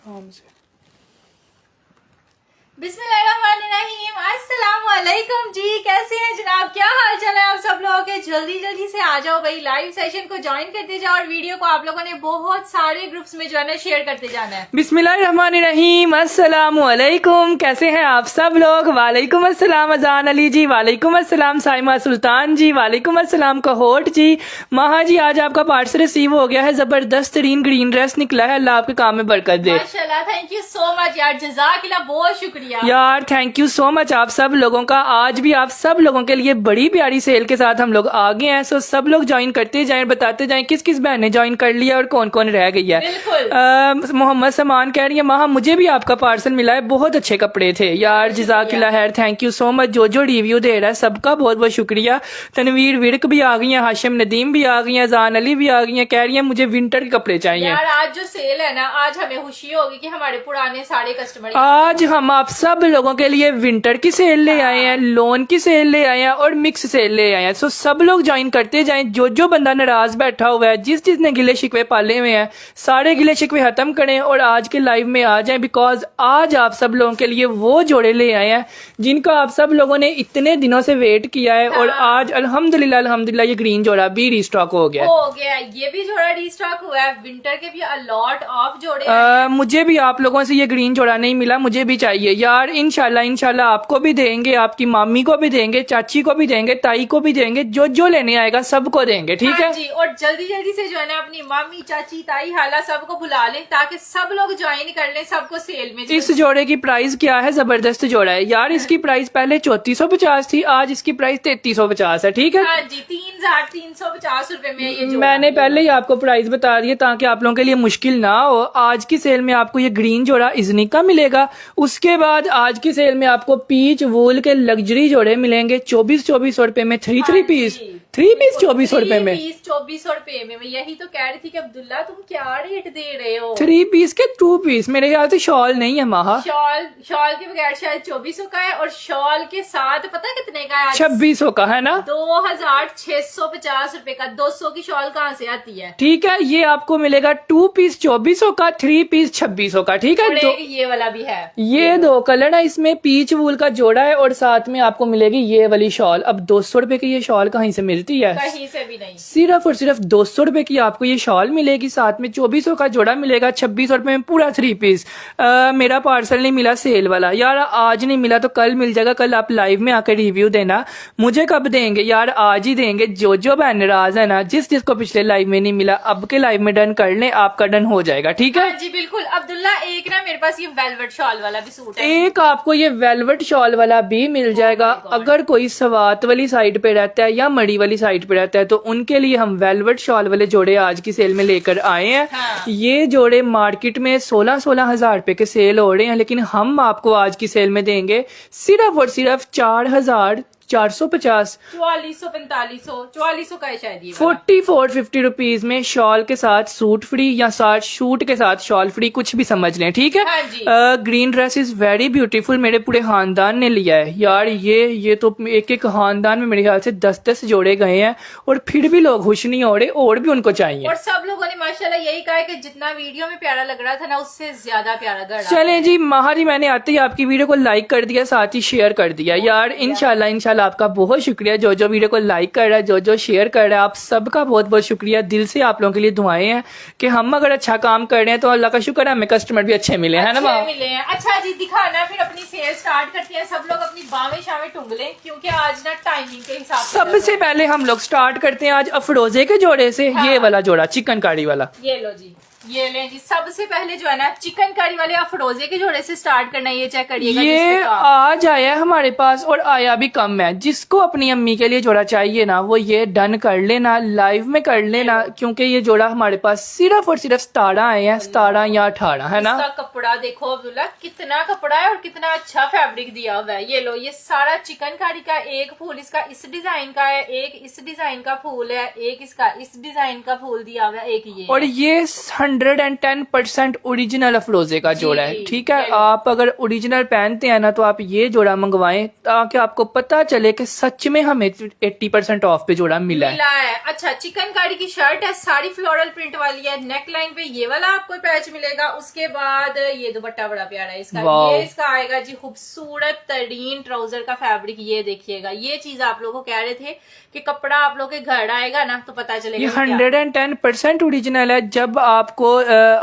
आराम से। बिस्मिल्लाहिर्रहमानिर्रहीम, अस्सलाम वालेकुम जी। कैसे हैं जनाब, क्या हाल चाल है आप सब लोगों के? जल्दी जल्दी से आ जाओ भाई, लाइव सेशन को ज्वाइन करते जाओ और वीडियो को आप लोगों ने बहुत सारे ग्रुप्स में जो है ना शेयर करते जाना है। बिस्मिल्लाहिर्रहमानिर्रहीम, अस्सलाम वालेकुम। कैसे हैं आप सब लोग? वालेकुम अस्सलाम अजान अली जी, वालेकुम अस्सलाम साइमा सुल्तान जी, वालेकुम अस्सलाम कहोट जी। महा जी, आज आपका पार्सल रिसीव हो गया है, जबरदस्त तरीन ग्रीन ड्रेस निकला है, अल्लाह आपके काम में बरकत दे। माशाल्लाह, थैंक यू सो मच यार, जज़ाकिल्लाह, बहुत शुक्रिया यार। थैंक यू सो मच आप सब लोगों का। आज भी आप सब लोगों के लिए बड़ी प्यारी सेल के साथ हम लोग आ गए हैं। सो सब लोग ज्वाइन करते जाएं, बताते जाएं किस किस बहन ने ज्वाइन कर लिया और कौन कौन रह गई है। बिल्कुल। मोहम्मद समान कह रही है, माँ मुझे भी आपका पार्सल मिला है, बहुत अच्छे कपड़े थे यार, जज़ाकिल्लाह खैर। Thank you so much. जो रिव्यू दे रहा है सबका बहुत बहुत शुक्रिया। तनवीर विर्क भी आ गई है, हाशिम नदीम भी आ गई है, जान अली भी आ गई है, कह रही है मुझे विंटर के कपड़े चाहिए। यार आज जो सेल है ना, आज हमें खुशी होगी कि हमारे पुराने सारे कस्टमर आज हम आप सब लोगों के लिए विंटर की सेल ले आए हैं, लोन की सेल ले आए हैं और मिक्स सेल ले आए हैं। सो सब लोग ज्वाइन करते जाएं। जो बंदा नाराज बैठा हुआ है, जिसने गिले शिकवे पाले हुए हैं, सारे गिले शिकवे खत्म करें और आज के लाइव में आ जाएं। बिकॉज आज आप सब लोगों के लिए वो जोड़े ले आए हैं जिनका आप सब लोगों ने इतने दिनों से वेट किया है। और आज अल्हम्दुलिल्लाह ये ग्रीन जोड़ा भी रिस्टॉक हो गया। ये भी जोड़ा रिस्टॉक हुआ है। विंटर के भी अलॉट ऑफ जोड़े मुझे भी आप लोगों से ये ग्रीन जोड़ा नहीं मिला, मुझे भी चाहिए यार। इंशाल्लाह आपको भी देंगे, आपकी मामी को भी देंगे, चाची को भी देंगे, ताई को भी देंगे, जो लेने आएगा सबको देंगे, ठीक है जी। और जल्दी जल्दी से जो है ना अपनी मामी, चाची, ताई, हाला सबको बुला लें ताकि सब लोग ज्वाइन कर लें, सबको सेल में। इस जोड़े की प्राइस क्या है? जबरदस्त जोड़ा है यार। इसकी प्राइस पहले 3450 थी, आज इसकी प्राइस 3350 है, ठीक है। हाँ जी, 3350 रुपए में ये जोड़ा। मैंने पहले ही आपको प्राइस बता दिया ताकि आप लोगों के लिए मुश्किल ना हो। आज की सेल में आपको ये ग्रीन जोड़ा इजनी का मिलेगा। उसके बाद आज की सेल में आपको पीच वूल के लग्जरी जोड़े मिलेंगे 2400 रुपए में। थ्री पीस 2400 रुपए में। 2400 रुपए में। मैं यही तो कह रही थी कि अब्दुल्ला तुम क्या रेट दे रहे हो? 3 पीस के 2 पीस। मेरे ख्याल से शॉल नहीं है महा। शॉल के बगैर शायद 2400 का है और शॉल के साथ पता है कितने का है? 2600 का है ना। 2650 रुपए का। 200 की शॉल कहाँ से आती है? ठीक है, ये आपको मिलेगा 2 पीस 2400 का, 3 पीस 2600 का, ठीक है। ये वाला भी है। ये 2 कलर है इसमें, पीच वूल का जोड़ा है और साथ में आपको मिलेगी ये वाली शॉल। अब 200 रुपए की ये शॉल कहीं से मिलती है? कहीं से भी नहीं। सिर्फ और सिर्फ 200 रुपए की आपको ये शॉल मिलेगी, साथ में 2400 का जोड़ा मिलेगा, 2600 रुपए में पूरा 3 पीस। मेरा पार्सल नहीं मिला सेल वाला यार, आज नहीं मिला तो कल मिल जाएगा। कल आप लाइव में आकर रिव्यू देना। मुझे कब देंगे यार? आज ही देंगे। जो बहन नाराज है ना, जिसको पिछले लाइव में नहीं मिला, अब के लाइव में डन कर ले, आपका डन हो जाएगा, ठीक है। हाँ जी बिल्कुल। अब्दुल्ला एक ना मेरे पास ये वेलवेट शॉल वाला भी सूट है, एक आपको ये वेलवेट शॉल वाला भी मिल जाएगा। अगर कोई सवात वाली साइड पे रहता है या मड़ी वाली साइड पे रहता है तो उनके लिए हम वेलवेट शॉल वाले जोड़े आज की सेल में लेकर आए हैं। हाँ। ये जोड़े मार्केट में 16 हजार रुपए के सेल हो रहे हैं, लेकिन हम आपको आज की सेल में देंगे सिर्फ और सिर्फ 4450 4400 का है शायद ये। 4450 रुपीज में शॉल के साथ सूट फ्री या साथ सूट के साथ शॉल फ्री, कुछ भी समझ लें, ठीक है। हाँ जी। Green dress is very beautiful. मेरे पूरे खानदान ने लिया है यार। ये तो एक खानदान में मेरे ख्याल से 10 जोड़े गए हैं और फिर भी लोग खुश नहीं हो रहे, और भी उनको चाहिए। और सब लोगों ने माशाल्लाह यही कहा है कि जितना वीडियो में प्यारा लग रहा था ना, उससे ज्यादा प्यारा लग रहा है। चलें जी महा जी, मैंने आते ही आपकी वीडियो को लाइक कर दिया, साथ ही शेयर कर दिया यार। इंशाल्लाह आपका बहुत शुक्रिया। जो वीडियो को लाइक कर रहा है, जो शेयर कर रहा है, आप सबका बहुत बहुत शुक्रिया। दिल से आप लोगों के लिए दुआएं हैं कि हम अगर अच्छा काम कर रहे हैं तो अल्लाह का शुक्र है हमें कस्टमर भी अच्छे मिले, है ना। मिले हैं। अच्छा जी, दिखाना फिर अपनी सेल स्टार्ट करते हैं। सब लोग अपनी बावें शामें टूंग लें क्योंकि आज ना टाइमिंग के हिसाब से सबसे पहले हम लोग स्टार्ट करते हैं आज अफरोजे के जोड़े से। हाँ। ये वाला जोड़ा चिकनकारी वाला, ये लो जी, ये लें जी। सबसे पहले जो है ना चिकनकारी वाले अफरोजे के जोड़े से स्टार्ट करना है। ये चेक करिएगा, ये आज आया है हमारे पास और आया भी कम है। जिसको अपनी अम्मी के लिए जोड़ा चाहिए ना, वो ये डन कर लेना, लाइव में कर लेना, क्योंकि ये जोड़ा हमारे पास सिर्फ और सिर्फ 17 आए हैं, 17 या 18, है ना। इसका कपड़ा देखो अब्दुल्ला, कितना कपड़ा है और कितना अच्छा फैब्रिक दिया हुआ है। ये लो, ये सारा चिकनकारी का एक फूल इसका इस डिजाइन का है, एक इस डिजाइन का फूल है, एक इसका इस डिजाइन का फूल दिया हुआ है, एक ये। और ये 110% ओरिजिनल अफरोजे का जोड़ा है, जी, ठीक है। ये लो। आप अगर ओरिजिनल पहनते हैं ना तो आप ये जोड़ा मंगवाएं ताकि आपको पता चले कि सच में हमें 80% ऑफ पे जोड़ा मिला है। अच्छा, चिकनकारी की शर्ट है, साड़ी फ्लोरल प्रिंट वाली है, नेक लाइन पे ये वाला आपको पैच मिलेगा। उसके बाद ये दुपट्टा बड़ा प्यारा है इसका, वाओ। ये इसका आएगा जी खूबसूरत तरीन ट्राउजर का फैब्रिक। ये देखिएगा, ये चीज आप लोगों को कह रहे थे कि कपड़ा आप लोग के घर आएगा ना तो पता चलेगा ये कि क्या। 110% ओरिजिनल है। जब आपको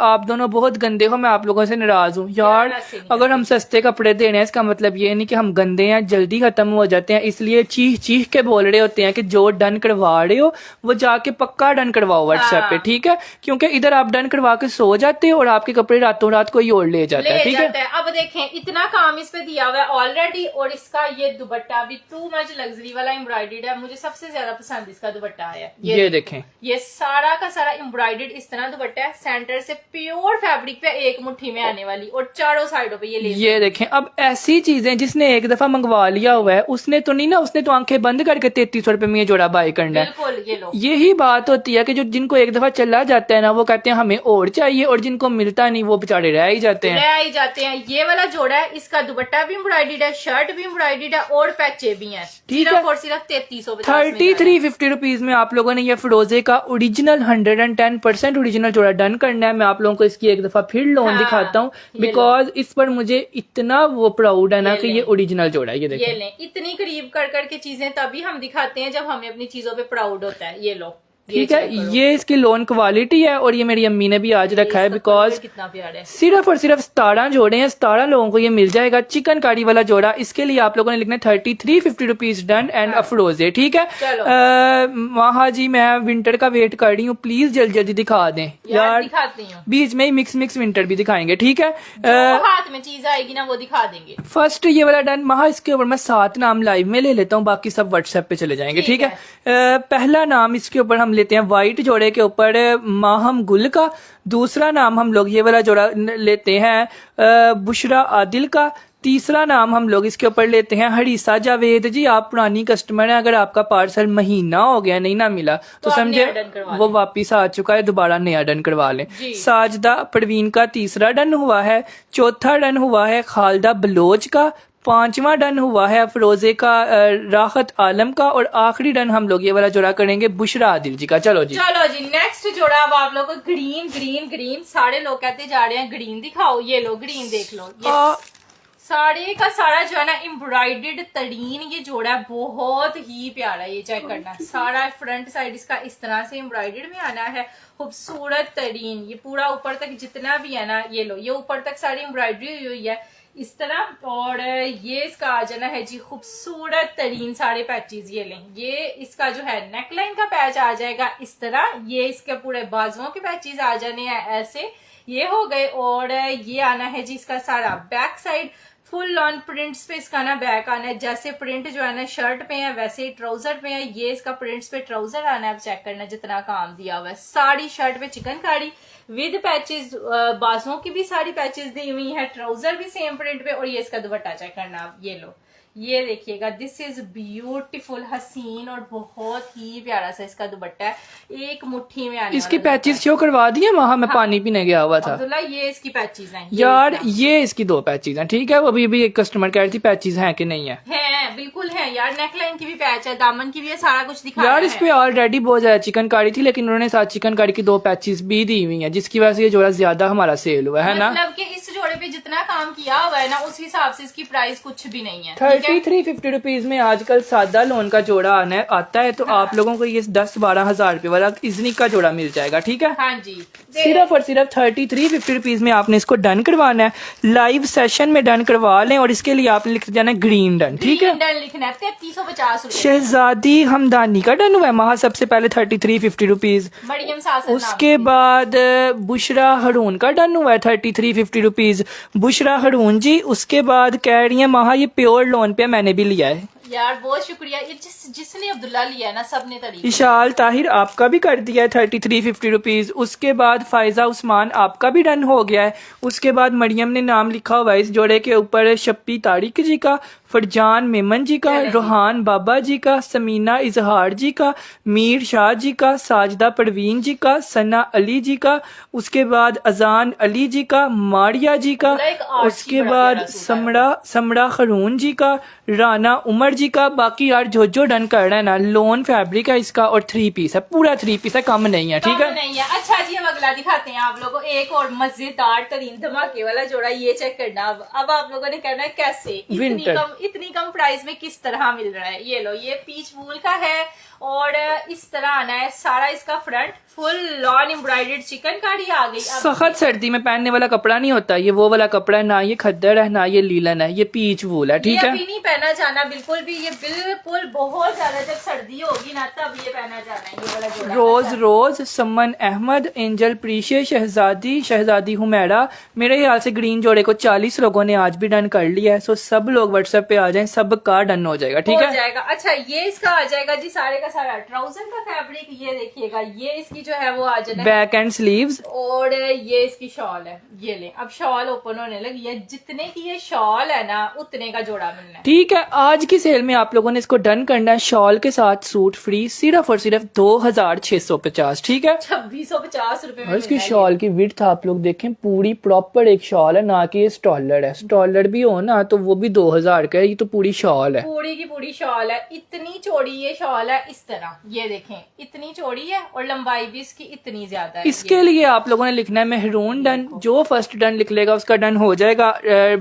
आप दोनों बहुत गंदे हो, मैं आप लोगों से नाराज हूँ यार। ऐसे नहीं अगर हम सस्ते कपड़े दे रहे हैं इसका मतलब ये नहीं कि हम गंदे हैं, जल्दी खत्म हो जाते हैं, इसलिए चीख चीख के बोल रहे होते हैं कि जो डन करवा रहे हो वो जाके पक्का डन करवाओ व्हाट्सएप पे, हाँ। ठीक है। क्योंकि इधर आप डन करवा के सो जाते हो और आपके कपड़े रातों रात कोई और ले जाता है, ठीक है। अब देखें, इतना काम इस पे दिया हुआ है ऑलरेडी, और इसका ये दुपट्टा भी टू मच लग्जरी वाला एम्ब्रॉयडर्ड है। मुझे सबसे ज्यादा पसंद इसका दुपट्टा है। ये देखें, ये सारा का सारा एम्ब्रॉयडर्ड इस तरह दुपट्टा है, सेंटर से प्योर फैब्रिक पे एक मुट्ठी में आने वाली, और चारों साइडों पे ये देखें। अब ऐसी चीजें जिसने एक दफा मंगवा लिया हुआ है उसने तो नहीं ना, उसने तो आंखें बंद करके 3300 रुपए में ये जोड़ा बाय करना है। बिल्कुल, ये लो। यही बात होती है कि जो जिनको एक दफा चला जाता है ना वो कहते हैं हमें और चाहिए, और जिनको मिलता नहीं वो बेचारे रह ही जाते हैं। ये वाला जोड़ा है, इसका दुपट्टा भी एम्ब्रॉयडर्ड है, शर्ट भी एम्ब्रॉयडर्ड है, और पैचे भी हैं। ठीक सिर्फ है। और सिर्फ 3350 3350 रुपीज में आप लोगों ने ये फिरोजे का ओरिजिनल 110% ओरिजिनल जोड़ा डन करना है। मैं आप लोगों को इसकी एक दफा फिर लोन हाँ, दिखाता हूँ ये बिकॉज इस पर मुझे इतना वो प्राउड है ना ये कि ले। ये ओरिजिनल जोड़ा है। ये ये देखिए, लें, इतनी करीब कर करके चीजें तभी हम दिखाते हैं जब हमें अपनी चीजों पे प्राउड होता है। ये लो, ठीक है। ये इसकी लोन क्वालिटी है और ये मेरी अम्मी ने भी आज रखा है बिकॉज कितना प्यारा है। सिर्फ और सिर्फ 17 जोड़े हैं, 17 लोगों को ये मिल जाएगा चिकनकारी वाला जोड़ा। इसके लिए आप लोगों ने लिखना है 3350 रुपीज डन एंड अफरोजे, ठीक है। चलो। वहाँ जी मैं विंटर का वेट कर रही हूँ, प्लीज जल्दी जल्दी दिखा दें यार। दिखाती हूँ, बीच में ही मिक्स विंटर भी दिखाएंगे, ठीक है। जो हाथ में चीज आएगी ना वो दिखा देंगे। फर्स्ट ये वाला डन। महा इसके ऊपर मैं 7 नाम लाइव में ले लेता हूँ, बाकी सब व्हाट्सएप पे चले जाएंगे, ठीक है। पहला नाम इसके ऊपर हम लेते हैं व्हाइट जोड़े के ऊपर माहम गुल का। दूसरा नाम हम लोग ये वाला जोड़ा लेते हैं बुशरा आदिल का। तीसरा नाम हम लोग इसके ऊपर लेते हैं हरीसा जावेद जी। आप पुरानी कस्टमर हैं, अगर आपका पार्सल महीना हो गया नहीं ना मिला तो आप समझे नया डन करवा वो वापिस आ चुका है, दोबारा नया डन करवा लें। जी। साजदा परवीन का तीसरा डन हुआ है। चौथा डन हुआ है खालदा बलोच का। पांचवा डन हुआ है अफरोजे का राहत आलम का। और आखिरी डन हम लोग ये वाला जोड़ा करेंगे बुशरा आदिल जी का। चलो जी नेक्स्ट जोड़ा अब आप लोग को ग्रीन ग्रीन ग्रीन, सारे लोग कहते जा रहे हैं ग्रीन दिखाओ। ये लो ग्रीन देख लो, ये सारे का सारा जो है ना एम्ब्रॉयडर्ड तरीन ये जोड़ा है, बहुत ही प्यारा। ये चेक करना, सारा फ्रंट साइड इसका इस तरह से एम्ब्रॉयडर्ड में आना है, खूबसूरत तरीन। ये पूरा ऊपर तक जितना भी है ना, ये लो, ये ऊपर तक सारी एम्ब्रॉयडरी हुई हुई है इस तरह। और ये इसका आ जाना है जी खूबसूरत तरीन सारे पैचेस। ये लें, ये इसका जो है नेकलाइन का पैच आ जाएगा इस तरह। ये इसके पूरे बाजुओं के पैचेस आ जाने हैं ऐसे, ये हो गए। और ये आना है जी इसका सारा back side full on prints पे इसका ना बैक आना है। जैसे प्रिंट जो है ना शर्ट पे है वैसे ही ट्राउजर पे है। ये इसका प्रिंट्स पे ट्राउजर आना है। आप चेक करना जितना काम दिया हुआ है। साड़ी शर्ट पे चिकनकारी विद पैचेस, बाजुओं की भी सारी पैचेस दी हुई है, ट्राउजर भी सेम प्रिंट पे। और ये इसका दुपट्टा चेक करना आप, ये लो, ये देखिएगा, दिस इज ब्यूटीफुल, हसीन और बहुत ही प्यारा सा इसका दुपट्टा है, एक मुट्ठी में आने इसकी वाला पैचेस शो करवा दिए वहां मैं पानी पीने गया हुआ था अब्दुल्ला। ये इसकी पैचेस हैं यार, ये इसकी 2 पैचेस हैं, ठीक है। वो अभी एक कस्टमर कह रही थी पैचेस हैं कि नहीं है। बिल्कुल है यार, नेकलाइन की भी पैच है, दामन की भी है, सारा कुछ दिखा यार इस पे ऑलरेडी बहुत ज्यादा चिकनकारी थी, लेकिन उन्होंने साथ चिकनकारी की 2 पैचेस भी दी हुई हैं, जिसकी वजह से ये जोड़ा ज्यादा हमारा सेल हुआ है ना। मतलब कि इस जोड़े पे जितना काम किया हुआ है ना उस हिसाब से इसकी प्राइस कुछ भी नहीं है। 3350 रुपीज में आजकल सादा लोन का जोड़ा आता है, तो आप लोगों को ये 10-12 हजार रुपए वाला इजनिक का जोड़ा मिल जाएगा, ठीक है। हाँ जी, सिर्फ और सिर्फ 3350 रुपीज में आपने इसको डन करवाना है। लाइव सेशन में डन करवा लें और इसके लिए आपने लिख जाना है ग्रीन डन, ठीक है। डन लिखना है 3350 रुपए। शहजादी हमदानी का डन हुआ है महा सबसे पहले 3350 रुपीज। मरियम सासन उसके बाद बुशरा हरून का डन हुआ है 3350 रुपीज। बुशरा हरून जी, उसके बाद कह रही है महा ये प्योर लोन पे मैंने भी लिया है। यार बहुत शुक्रिया, ये जिसने अब्दुल्ला लिया है ना सबने तारीफ। इशाल ताहिर आपका भी कर दिया है 3350 रुपीज। उसके बाद फायजा उस्मान आपका भी डन हो गया है। उसके बाद मरियम ने नाम लिखा हुआ है इस जोड़े के ऊपर शप्पी तारिक जी का। फरजान मेमन जी का, चलें जी। रोहान बाबा जी का, समीना इजहार जी का, मीर शाह जी का, साजिदा परवीन जी का, सना अली जी का, उसके बाद अजान अली जी का, मारिया जी का, अब्दुल्ला, एक आर्ची उसके बड़ा बाद प्यारा सूट आया। समड़ा खरून जी का, राना उमर जी का। बाकी यार जो डन कर रहा है ना, लोन फैब्रिक है इसका और 3 पीस है, पूरा 3 पीस है, कम नहीं है, ठीक कम है। नहीं है। अच्छा जी, हम अगला दिखाते हैं आप लोगों को, एक और मजेदार तरीन धमाके वाला जोड़ा। ये चेक करना, अब आप लोगों ने करना है कैसे, Winter। इतनी कम प्राइस में किस तरह मिल रहा है। ये लो, ये पीच वूल का है और इस तरह आना है सारा इसका front, full lawn embroidered chikankari आ गई। अब सख्त सर्दी में पहनने वाला कपड़ा नहीं होता ये, वो वाला कपड़ा है ना, ये खद्दर है ना ये लीलन है, ये पीच वूल है, ठीक ये है। अभी नहीं पहना जाना बिल्कुल भी, ये बिल्कुल बहुत ज्यादा जब सर्दी होगी ना तब ये पहना जाना है, ये वाला जोड़ा। रोज अच्छा। रोज, समन अहमद, एंजल प्रीशियस, शहजादी हुमैरा। मेरे ख्याल से ग्रीन जोड़े को 40 लोगों ने आज भी डन कर लिया है। सो सब लोग व्हाट्सएप पे आ जाएं, सब का डन हो जाएगा, ठीक हो है। जाएगा। अच्छा, ये इसका आ जाएगा जी सारे का सारा ट्राउजर का फैब्रिक। ये देखिएगा, ये इसकी जो है वो आ जाना है बैक एंड स्लीव्स, और ये इसकी शॉल है। ये ले, अब शॉल ओपन होने लगी है। जितने की ये शॉल है ना उतने का जोड़ा मिलना है। ठीक है। आज की सेल में आप लोगों ने इसको डन करना है, शॉल के साथ सूट फ्री, सिर्फ और सिर्फ 2650, ठीक है। 2650 रुपए में और इसकी मिलना है शॉल की विड्थ आप लोग देखें, पूरी प्रॉपर एक शॉल है, ना कि ये स्टॉलर है। स्टॉलर भी हो ना तो वो भी 2000 का है, ये तो पूरी शॉल है। पूरी की पूरी शॉल है। इतनी चौड़ी ये शॉल है, इस तरह ये देखें, इतनी चौड़ी है और लंबाई भी इसकी इतनी ज्यादा है। इसके लिए आप लोगों ने लिखना है मेहरून डन। जो फर्स्ट डन लिख लेगा उसका डन हो जाएगा।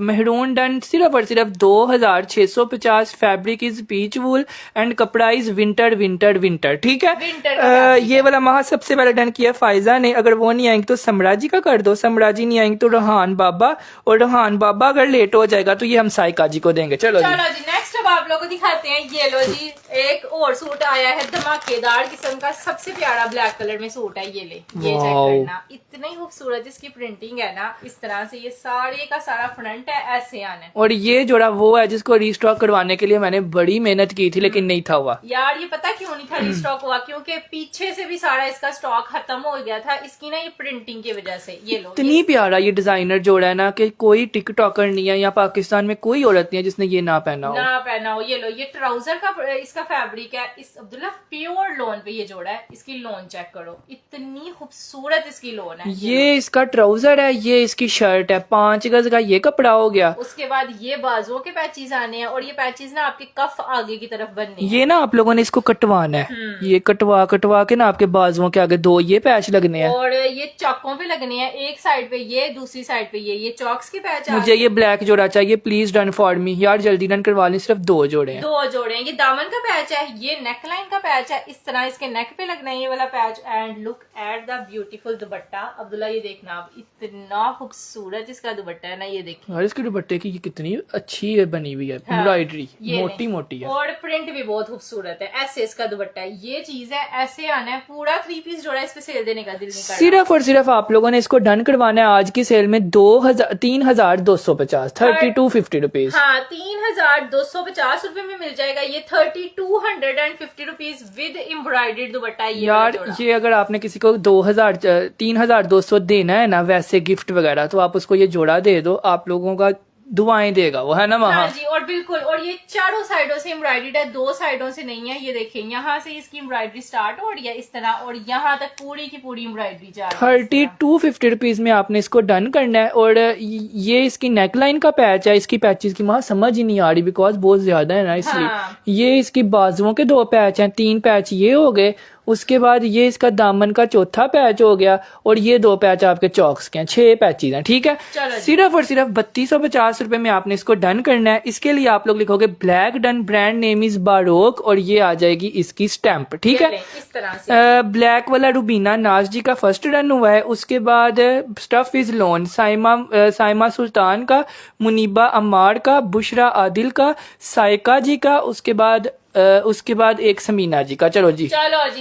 मेहरून डन सिर्फ और सिर्फ 2650। Fabric is peach wool and कपड़ा इज विंटर विंटर विंटर, ठीक है। विंटर का fabric ये वाला माह सबसे पहले डन किया फायजा ने। अगर वो नहीं आएंगे तो समरा जी का कर दो, समरा जी नहीं आएंगे तो रोहान बाबा, और रोहान बाबा अगर लेट हो जाएगा तो ये हम साइका जी को देंगे। चलो जी। चलो जी, नेक्स्ट अब आप लोगों को दिखाते हैं। ये लो जी, एक और सूट आया है धमाकेदार किस्म का, सबसे प्यारा ब्लैक कलर में सूट है। ये ले, ये चेक वाओ। करना, इतनी खूबसूरत इसकी प्रिंटिंग है ना। इस तरह से ये सारे का सारा फ्रंट है, ऐसे आना है। और ये जोड़ा वो है जिसको रीस्टॉक करवाने के लिए मैंने बड़ी मेहनत की थी लेकिन नहीं था हुआ। यार ये पता क्यों नहीं था रिस्टॉक हुआ, क्योंकि पीछे से भी सारा इसका स्टॉक खत्म हो गया था इसकी ना ये प्रिंटिंग की वजह से। ये लो, इतनी प्यारा ये डिजाइनर जोड़ा है ना कि कोई टिकटॉकर नहीं है या पाकिस्तान में कोई औरत नहीं है जिसने ये ना पहना हो। ना पहना हो। ये लो, ये ट्राउजर का इसका फैब्रिक है। इस अब्दुल्ला प्योर लोन पे ये जोड़ा है। इसकी लोन चेक करो, इतनी खूबसूरत इसकी लोन है। ये इसका ट्राउजर है, ये इसकी शर्ट है, 5 गज का ये कपड़ा हो गया। उसके बाद ये बाजुओं के पैचेस आने हैं और ये पैचेस ना आपके कफ आगे की तरफ बनने हैं। ये ना आप लोगों ने इसको कटवाना है, ये कटवा के ना आपके बाजुओं के आगे 2 ये पैच लगने हैं। और ये चौकों पे लगने हैं, एक साइड पे ये, दूसरी साइड पे ये चौक्स के पैच आ मुझे ये ब्लैक जोड़ा चाहिए, प्लीज डन फॉर मी। यार जल्दी डन करवा लें, सिर्फ 2 जोड़े हैं। 2 जोड़े हैं। ये दामन का पैच है, ये नेक लाइन का पैच है। इस तरह इसके नेक पे लगना है ये वाला patch. And look at the beautiful दुपट्टा। अब्दुल्ला ये देखना, अब इतना खूबसूरत इसका दुपट्टा है ना, ये देखिए। और इसके दुपट्टे की ये कितनी अच्छी है बनी हुई है, हाँ, एम्ब्रॉयडरी ये मोटी नहीं। मोटी है। और प्रिंट भी बहुत खूबसूरत है। ऐसे इसका दुपट्टा है, ये चीज है, ऐसे आना है। पूरा 3 पीस जोड़ा, इस पे सेल देने का दिल नहीं कर रहा। सिर्फ और सिर्फ आप लोगों ने इसको डन करवाना है आज की सेल में 3250, 3250 रुपीज। हाँ, 3250 रुपए में मिल जाएगा ये 3250 रुपीज विद एम्ब्रॉयडर्ड दुपट्टा। ये वाला यार जोड़ा। ये अगर आपने किसी को 3200 देना है ना वैसे गिफ्ट वगैरह, तो आप उसको ये जोड़ा दे दो, आप लोगों का दुआएं देगा वो, है ना हाँ वहाँ। जी, और बिल्कुल। और ये चारों साइडों से एम्ब्रॉयडर्ड है, 2 साइडों से नहीं है। ये देखें, यहाँ से इसकी एम्ब्रॉयडरी स्टार्ट हो रही है इस तरह, और यहाँ तक पूरी की पूरी एम्ब्रॉयडरी जा रही है इस तरह। 3250 रुपीज में आपने इसको डन करना है। और ये इसकी नेकलाइन का पैच है, इसकी पैचेस की वहाँ समझ ही नहीं आ रही बिकॉज बहुत ज्यादा है ना, इसलिए। हाँ। ये इसकी बाजुओं के 2 पैच हैं, 3 पैच ये हो गए। उसके बाद ये इसका दामन का चौथा पैच हो गया, और ये 2 पैच आपके चौक्स के हैं, 6 पैचेस हैं, ठीक है। चलो जी। सिर्फ और सिर्फ 3250 रुपए में आपने इसको डन करना है। इसके लिए आप लोग लिखोगे black done, brand name is Barog, और ये आ जाएगी इसकी स्टैंप, ठीक ये है। लें, इस तरह से। ब्लैक वाला रुबीना नाज जी का फर्स्ट डन हुआ है। उसके बाद स्टफ इज लोन, साइमा सुल्तान का, मुनीबा अम्मार का, बुशरा आदिल का, साइका जी का, उसके बाद एक समीना जी का। चलो जी,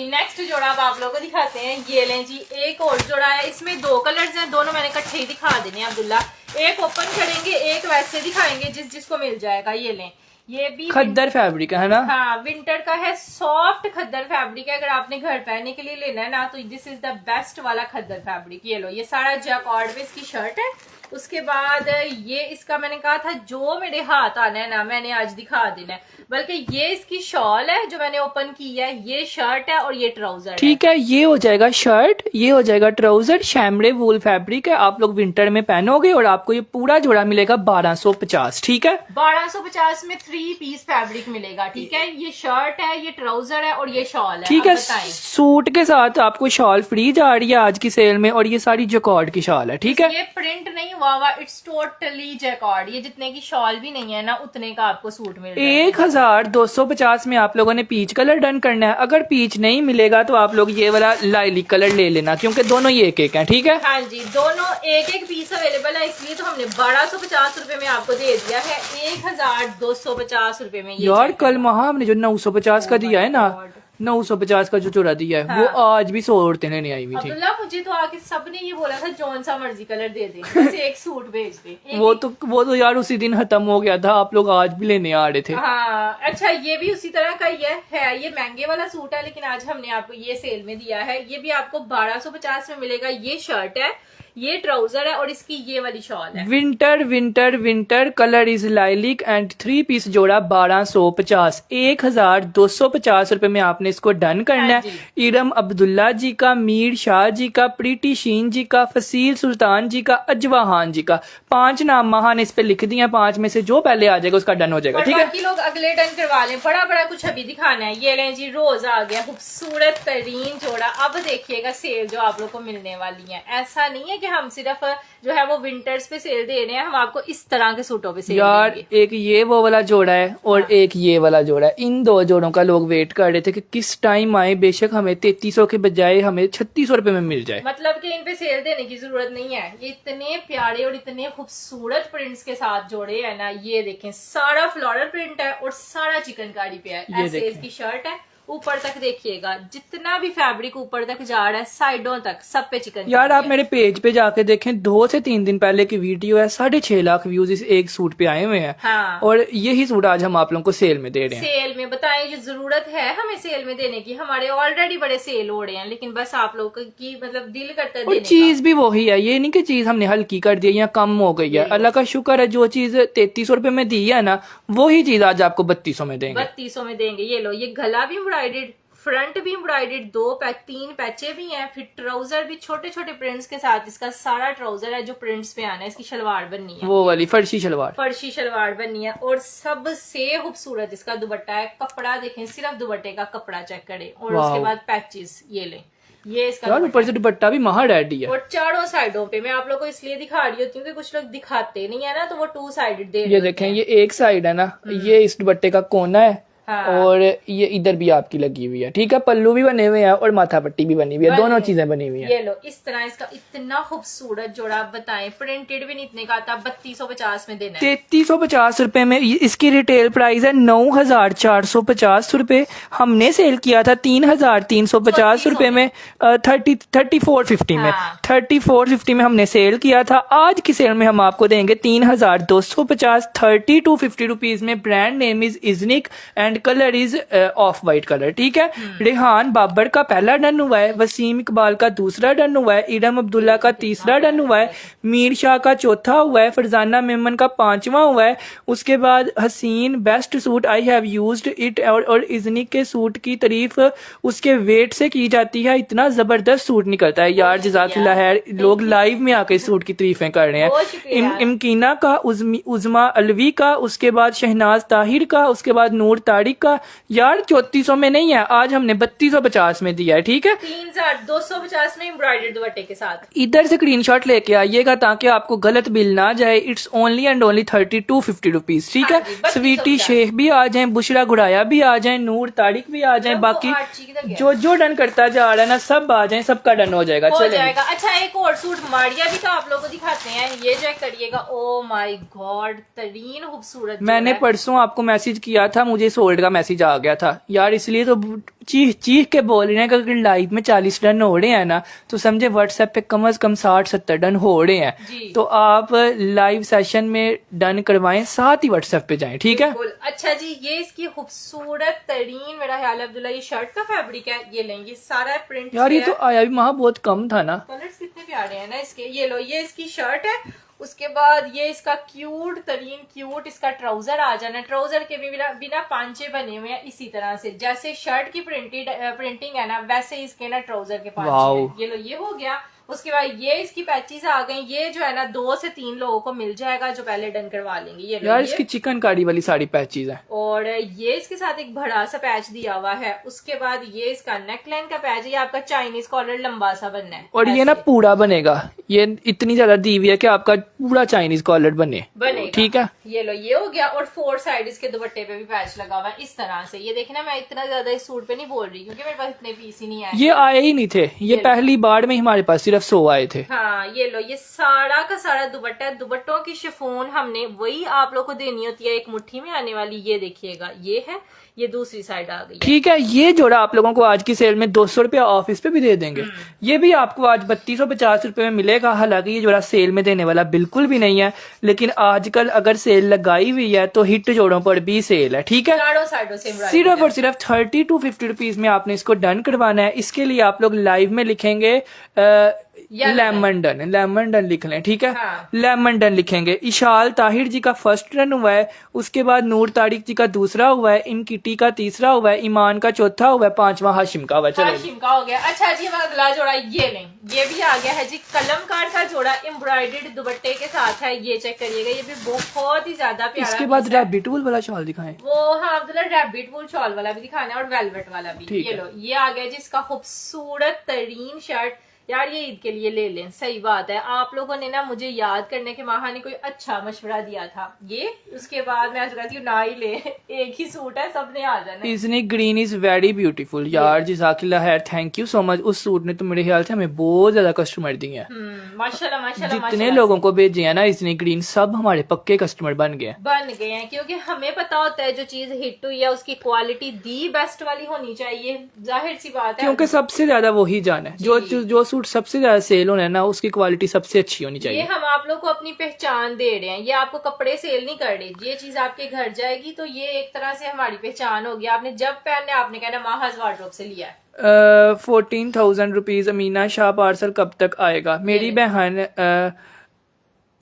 नेक्स्ट जोड़ा अब आप लोगों को दिखाते हैं। ये लें जी, एक और जोड़ा है। इसमें 2 कलर्स हैं, दोनों मैंने इकट्ठे ही दिखा देने हैं अब्दुल्ला। एक ओपन करेंगे, एक वैसे दिखाएंगे जिसको मिल जाएगा। ये लें, ये भी खद्दर फैब्रिक है ना। हाँ, विंटर का है, सॉफ्ट खद्दर फैब्रिक है। अगर आपने घर पहनने के लिए लेना है ना तो दिस इज द बेस्ट वाला खद्दर फैब्रिक। ये लो, ये सारा जैकॉर्ड में इसकी शर्ट है उसके बाद ये इसका मैंने कहा था जो मेरे हाथ आना है ना मैंने आज दिखा देना है, बल्कि ये इसकी शॉल है जो मैंने ओपन की है, ये शर्ट है और ये ट्राउजर ठीक है, ये हो जाएगा शर्ट, ये हो जाएगा ट्राउजर, शैमरे वूल फैब्रिक है, आप लोग विंटर में पहनोगे और आपको ये पूरा जोड़ा मिलेगा 1250। ठीक है, 1250 में 3 पीस फैब्रिक मिलेगा। ठीक है, ये शर्ट है, ये ट्राउजर है और ये शॉल है। ठीक है, अब बताएं। सूट के साथ आपको शॉल फ्री जा रही है आज की सेल में, और ये सारी जैकार्ड की शॉल है। ठीक है, ये प्रिंट नहीं हुआ हुआ, इट्स टोटली जैकार्ड। ये जितने की शॉल भी नहीं है ना उतने का आपको सूट मिल रहा है। 1250 में आप लोगों ने पीच कलर डन करना है। अगर पीच नहीं मिलेगा तो आप लोग ये वाला लाइलिक कलर ले लेना, क्योंकि दोनों ये एक हैं। ठीक है, हाँ जी, दोनों एक एक पीस अवेलेबल है, इसलिए तो हमने 1250 रुपए में आपको दे दिया है 1250 रुपए में। ये यार कल वहां हमने जो 950 का दिया है ना, 950 का जो चोरा दिया है वो आज भी 100 औरतें लेने आई हुई थी। अब्दुल्ला मुझे तो आके सबने ये बोला था जौन सा मर्जी कलर दे दे, बस एक सूट भेज दे। वो तो यार उसी दिन खत्म हो गया था, आप लोग आज भी लेने आ रहे थे। हाँ अच्छा, ये भी उसी तरह का ही है। ये महंगे वाला सूट है, लेकिन आज हमने आपको ये सेल में दिया है। ये भी आपको 1250 में मिलेगा। ये शर्ट है, ये ट्राउजर है और इसकी ये वाली शॉल है। Winter winter winter colour is lilac and 3 piece जोड़ा 1250, 1250 रुपए में आपने इसको डन करना है। इरम अब्दुल्ला जी का, मीर शाह जी का, प्रीति शीन जी का, फसील सुल्तान जी का, अजवाहान जी का, 5 नाम महान इस पे लिख दिया। 5 में से जो पहले आ जाएगा उसका डन हो जाएगा। ठीक है, बाकी लोग अगले डन करवा लें। बड़ा बड़ा कुछ अभी दिखाना है। ये लें जी, रोज आ गया खूबसूरत तरीन जोड़ा। अब देखिएगा सेल जो आप लोग को मिलने वाली है। ऐसा नहीं है कि हम सिर्फ जो है वो विंटर्स पे सेल दे रहे हैं, हम आपको इस तरह के सूटों पे सेल यार देंगे। एक ये वो वाला जोड़ा है और एक ये वाला जोड़ा है। इन दो जोड़ों का लोग वेट कर रहे थे कि किस टाइम आए, बेशक हमें 3300 के बजाय हमें 3600 रुपए में मिल जाए। मतलब कि इन पे सेल देने की जरूरत नहीं है। ये इतने प्यारे और इतने खूबसूरत प्रिंट्स के साथ जोड़े है ना। ये देखें, सारा फ्लोरल प्रिंट है और सारा चिकनकारी पे है। ऐसे इसकी शर्ट है। ऊपर तक देखिएगा, जितना भी फैब्रिक ऊपर तक जा रहा है, साइडों तक सब पे चिकन। यार आप मेरे पेज पे जाके देखें, 2 से 3 दिन पहले की वीडियो है, 6.5 लाख व्यूज इस एक सूट पे आए हुए हैं। हाँ। और यही सूट आज हम आप लोगों को सेल में दे रहे हैं। सेल में बताएं, जो जरूरत है हमें सेल में देने की। हमारे ऑलरेडी बड़े सेल हो रहे हैं, लेकिन बस आप लोग की मतलब दिल करता है और देने चीज भी वही है, ये नहीं कि चीज हमने हल्की कर दी है या कम हो गई है। अल्लाह का शुक्र है, जो चीज 3300 रुपए में दी है ना, वही चीज आज आपको 3200 में देंगे। 3200 में देंगे। ये लो, ये गला भी एम्ब्रॉयडेड, फ्रंट भी एम्ब्रॉयडेड, 3 पैचे भी हैं, फिर ट्राउजर भी छोटे छोटे प्रिंट्स के साथ। इसका सारा ट्राउजर है जो प्रिंट्स पे आना है। इसकी शलवार बननी है, वो वाली फर्शी शलवार, फर्शी शलवार बननी है। और सबसे खूबसूरत इसका दुपट्टा है। कपड़ा देखें, सिर्फ दुपट्टे का कपड़ा चेक करें। और उसके बाद पैचेस ये लें, ये इसका यार ऊपर से दुपट्टा भी महा रेडी है। और चारों साइडों पे। मैं आप लोगों को इसलिए दिखा रही होती हूँ कि कुछ लोग दिखाते नहीं है ना, तो वो 2 साइडेड दे रहे ये देखें, ये एक साइड है ना, ये इस दुपट्टे का कोना है। हाँ। और ये इधर भी आपकी लगी हुई है। ठीक है, पल्लू भी बने हुए हैं और माथा पट्टी भी बनी हुई है, दोनों चीजें बनी हुई हैं। ये लो, इस तरह इसका इतना खूबसूरत जोड़ा। आप बताएं, प्रिंटेड भी नहीं इतने का आता, 3250 में देना है। 3350 रुपए में इसकी रिटेल प्राइस है 9450 रुपए। हमने सेल किया था 3350 रुपए में, 3450 में। हाँ। 3450 में हमने सेल किया था। आज की सेल में हम आपको देंगे 3250, 3250 रुपीज में। Brand name is Iznik and colour is of white colour. ठीक है, रेहान बाबर का पहला डन हुआ है, वसीम इकबाल का दूसरा डन हुआ है, इरम अब्दुल्ला का तीसरा डन हुआ है, मीर शाह का चौथा हुआ है, फरजाना मेमन का 5वां हुआ है। उसके बाद हसीन best suit I have used it, और इजनिक के सूट की तारीफ उसके वेट से की जाती है। इतना जबरदस्त सूट निकलता है यार, जज़ाकल्लाह खैर। लोग लाइव में आके इस सूट की तारीफें कर रहे हैं। इमकीना का, उज़मा अलवी का, उसके बाद शहनाज ताहिर का, उसके बाद नूर तारिक का। यार 3400 में नहीं है, आज हमने 3250 में दिया है। ठीक है, 3250 में एम्ब्रॉयडर्ड दुपट्टे के साथ। इधर से स्क्रीनशॉट लेके आइएगा ताकि आपको गलत बिल ना जाए। It's only and only 3250 rupees. ठीक है, हाँ जी, स्वीटी शेख भी आ जाए, बुशरा गुड़ाया भी आ जाए, नूर तारिक भी आ जाए, बाकी जो डन करता जा रहा है ना, सब आ जाए, सबका डन हो जाएगा। हो जाएगा। अच्छा, एक और सूट मारिया भी तो आप लोगों को दिखाते हैं। ये चेक करिएगा। ओ माय गॉड, तरीन खूबसूरत। मैंने परसों आपको मैसेज किया था, मुझे सोल्ड का मैसेज आ गया था यार, इसलिए तो चीख चीख के बोल रहे हैं कि अगर लाइव में 40 डन हो रहे हैं ना, तो समझे व्हाट्सएप पे कम से कम 60-70 डन हो रहे हैं। तो आप लाइव सेशन में डन करवाएं, साथ ही व्हाट्सएप पे जाएं। ठीक है, अच्छा जी, ये इसकी खूबसूरत तरीन, मेरा ख्याल है अब्दुल्ला, ये शर्ट का फैब्रिक है। ये लेंगे, सारा प्रिंट यार ये तो आया भी वहां बहुत कम था ना। कलर्स कितने प्यारे हैं ना इसके। ये लो, ये इसकी शर्ट है उसके बाद ये इसका क्यूट इसका ट्राउजर आ जाना। ट्राउजर के भी बिना पांचे बने हुए हैं इसी तरह से, जैसे शर्ट की प्रिंटिंग है ना वैसे इसके ना ट्राउजर के पांचे हैं। ये लो ये हो गया। उसके बाद ये इसकी पैचेस आ गई। ये जो है ना 2 से 3 लोगों को मिल जाएगा जो पहले डन करवा लेंगे। ये यार इसकी चिकनकारी वाली सारी पैचेस है और ये इसके साथ एक बड़ा सा पैच दिया हुआ है। उसके बाद ये इसका नेकलाइन का पैच है। ये आपका चाइनीज कॉलर लंबा सा बनना है और ये ना पूरा बनेगा। ये इतनी ज्यादा दी हुई है कि आपका पूरा चाइनीज कॉलर बनेगा। ठीक है, ये लो ये हो गया। और 4 साइड इसके दुपट्टे पे भी पैच लगा हुआ है इस तरह से। ये देखना मैं इतना ज्यादा इस सूट पे नहीं बोल रही क्योंकि मेरे पास इतने पीस ही नहीं आए। ये आए ही नहीं थे, ये पहली बार में ही हमारे पास सिर्फ 100 आए थे। हाँ ये लो ये सारा का सारा दुपट्टा है। दुपट्टों की शिफॉन हमने वही आप लोग को देनी होती है, एक मुट्ठी में आने वाली। ये देखिएगा ये है, ये दूसरी साइड आ गई। ठीक है, ये जोड़ा आप लोगों को आज की सेल में 200 रुपया ऑफिस पे भी दे देंगे। ये भी आपको आज 3250 रुपए में मिलेगा। हालांकि ये जोड़ा सेल में देने वाला बिल्कुल भी नहीं है, लेकिन आजकल अगर सेल लगाई हुई है तो हिट जोड़ों पर भी सेल है। ठीक है, सिर्फ और सिर्फ 30 to 50 रुपीज में आपने इसको डन करवाना है। इसके लिए आप लोग लाइव में लिखेंगे लेमन डन लिख लें। ठीक है, लेमन डन लिखेंगे। इशाल ताहिर जी का फर्स्ट रन हुआ है, उसके बाद नूर तारिक जी का दूसरा हुआ है, इन किटी का तीसरा हुआ है, ईमान का चौथा हुआ है, 5वां हाशिम का हुआ है। चलो हाशिम का हो गया। अच्छा जी, हमारा अगला जोड़ा ये लें, ये भी आ गया है जी। कलमकार का जोड़ा एम्ब्रॉयडर्ड दुपट्टे के साथ है। ये चेक करिएगा, ये भी बहुत ही ज्यादा प्यारा। इसके बाद रैबिट वूल वाला शॉल दिखाएं। वो हाँ अब्दुल्ला रैबिट वूल शॉल वाला भी दिखाना है और वेलवेट वाला भी। ये लो ये आ गया जिसका खूबसूरत तरीन शर्ट। यार ये ईद के लिए ले लें, सही बात है। आप लोगों ने ना मुझे याद करने के माहा ने कोई अच्छा मशवरा दिया था ये। उसके बाद मैं आज कहती हूँ ना ही ले, एक ही सूट है, सबने आ जाना। इसने ग्रीन इज वेरी ब्यूटीफुल। यार जज़ाकिल्लाह खैर, थैंक यू सो मच। उस सूट ने तो मेरे ख्याल से हमें बहुत ज्यादा कस्टमर दिए हैं। माशाल्लाह माशाल्लाह। जितने लोगों को भेजे हैं ना इसने ग्रीन, सब हमारे पक्के कस्टमर बन गए हैं क्योंकि हमें पता होता है जो चीज हिट हुई है उसकी क्वालिटी दी बेस्ट वाली होनी चाहिए। जाहिर सी बात है, क्योंकि सबसे ज्यादा वही जाना है। जो सूट सबसे ज्यादा सेल होना है ना, उसकी क्वालिटी सबसे अच्छी होनी चाहिए। ये हम आप लोग को अपनी पहचान दे रहे हैं, ये आपको कपड़े सेल नहीं कर रहे। ये चीज आपके घर जाएगी तो ये एक तरह से हमारी पहचान होगी। आपने जब पहनने आपने कहना माहज वार्डरोब से लिया है। 14,000 रुपीज। अमीना शाह पार्सल कब तक आएगा? मेरी बहन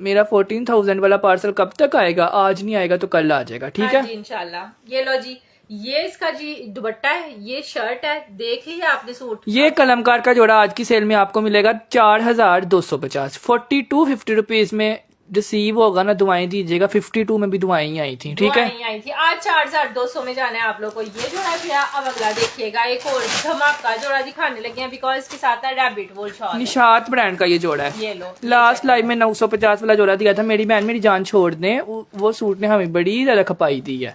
मेरा 14,000 वाला पार्सल कब तक आएगा? आज नहीं आएगा तो कल आ जाएगा। ठीक है इंशाल्लाह। ये लो जी, ये इसका जी दुपट्टा है, ये शर्ट है। देख लिया आपने सूट। ये कलमकार का जोड़ा आज की सेल में आपको मिलेगा 4,250। 4250 रुपीज में रिसीव होगा ना। दुआएं दीजिएगा, 52 में भी दुआएं ही आई थी। ठीक है, आई थी। आज 4,200 में जाना है आप लोग को। ये जोड़ा गया। अब अगला देखिएगा, एक और धमाका जोड़ा दिखाने लगे हैं बिकॉज इसके साथ ना रैबिट वूल शॉल, निशात ब्रांड का ये जोड़ा है। ये लो लास्ट लाइव में 950 वाला जोड़ा दिया था। मेरी बहन मेरी जान छोड़ दे, वो सूट ने हमें बड़ी ज्यादा खपाई दी है।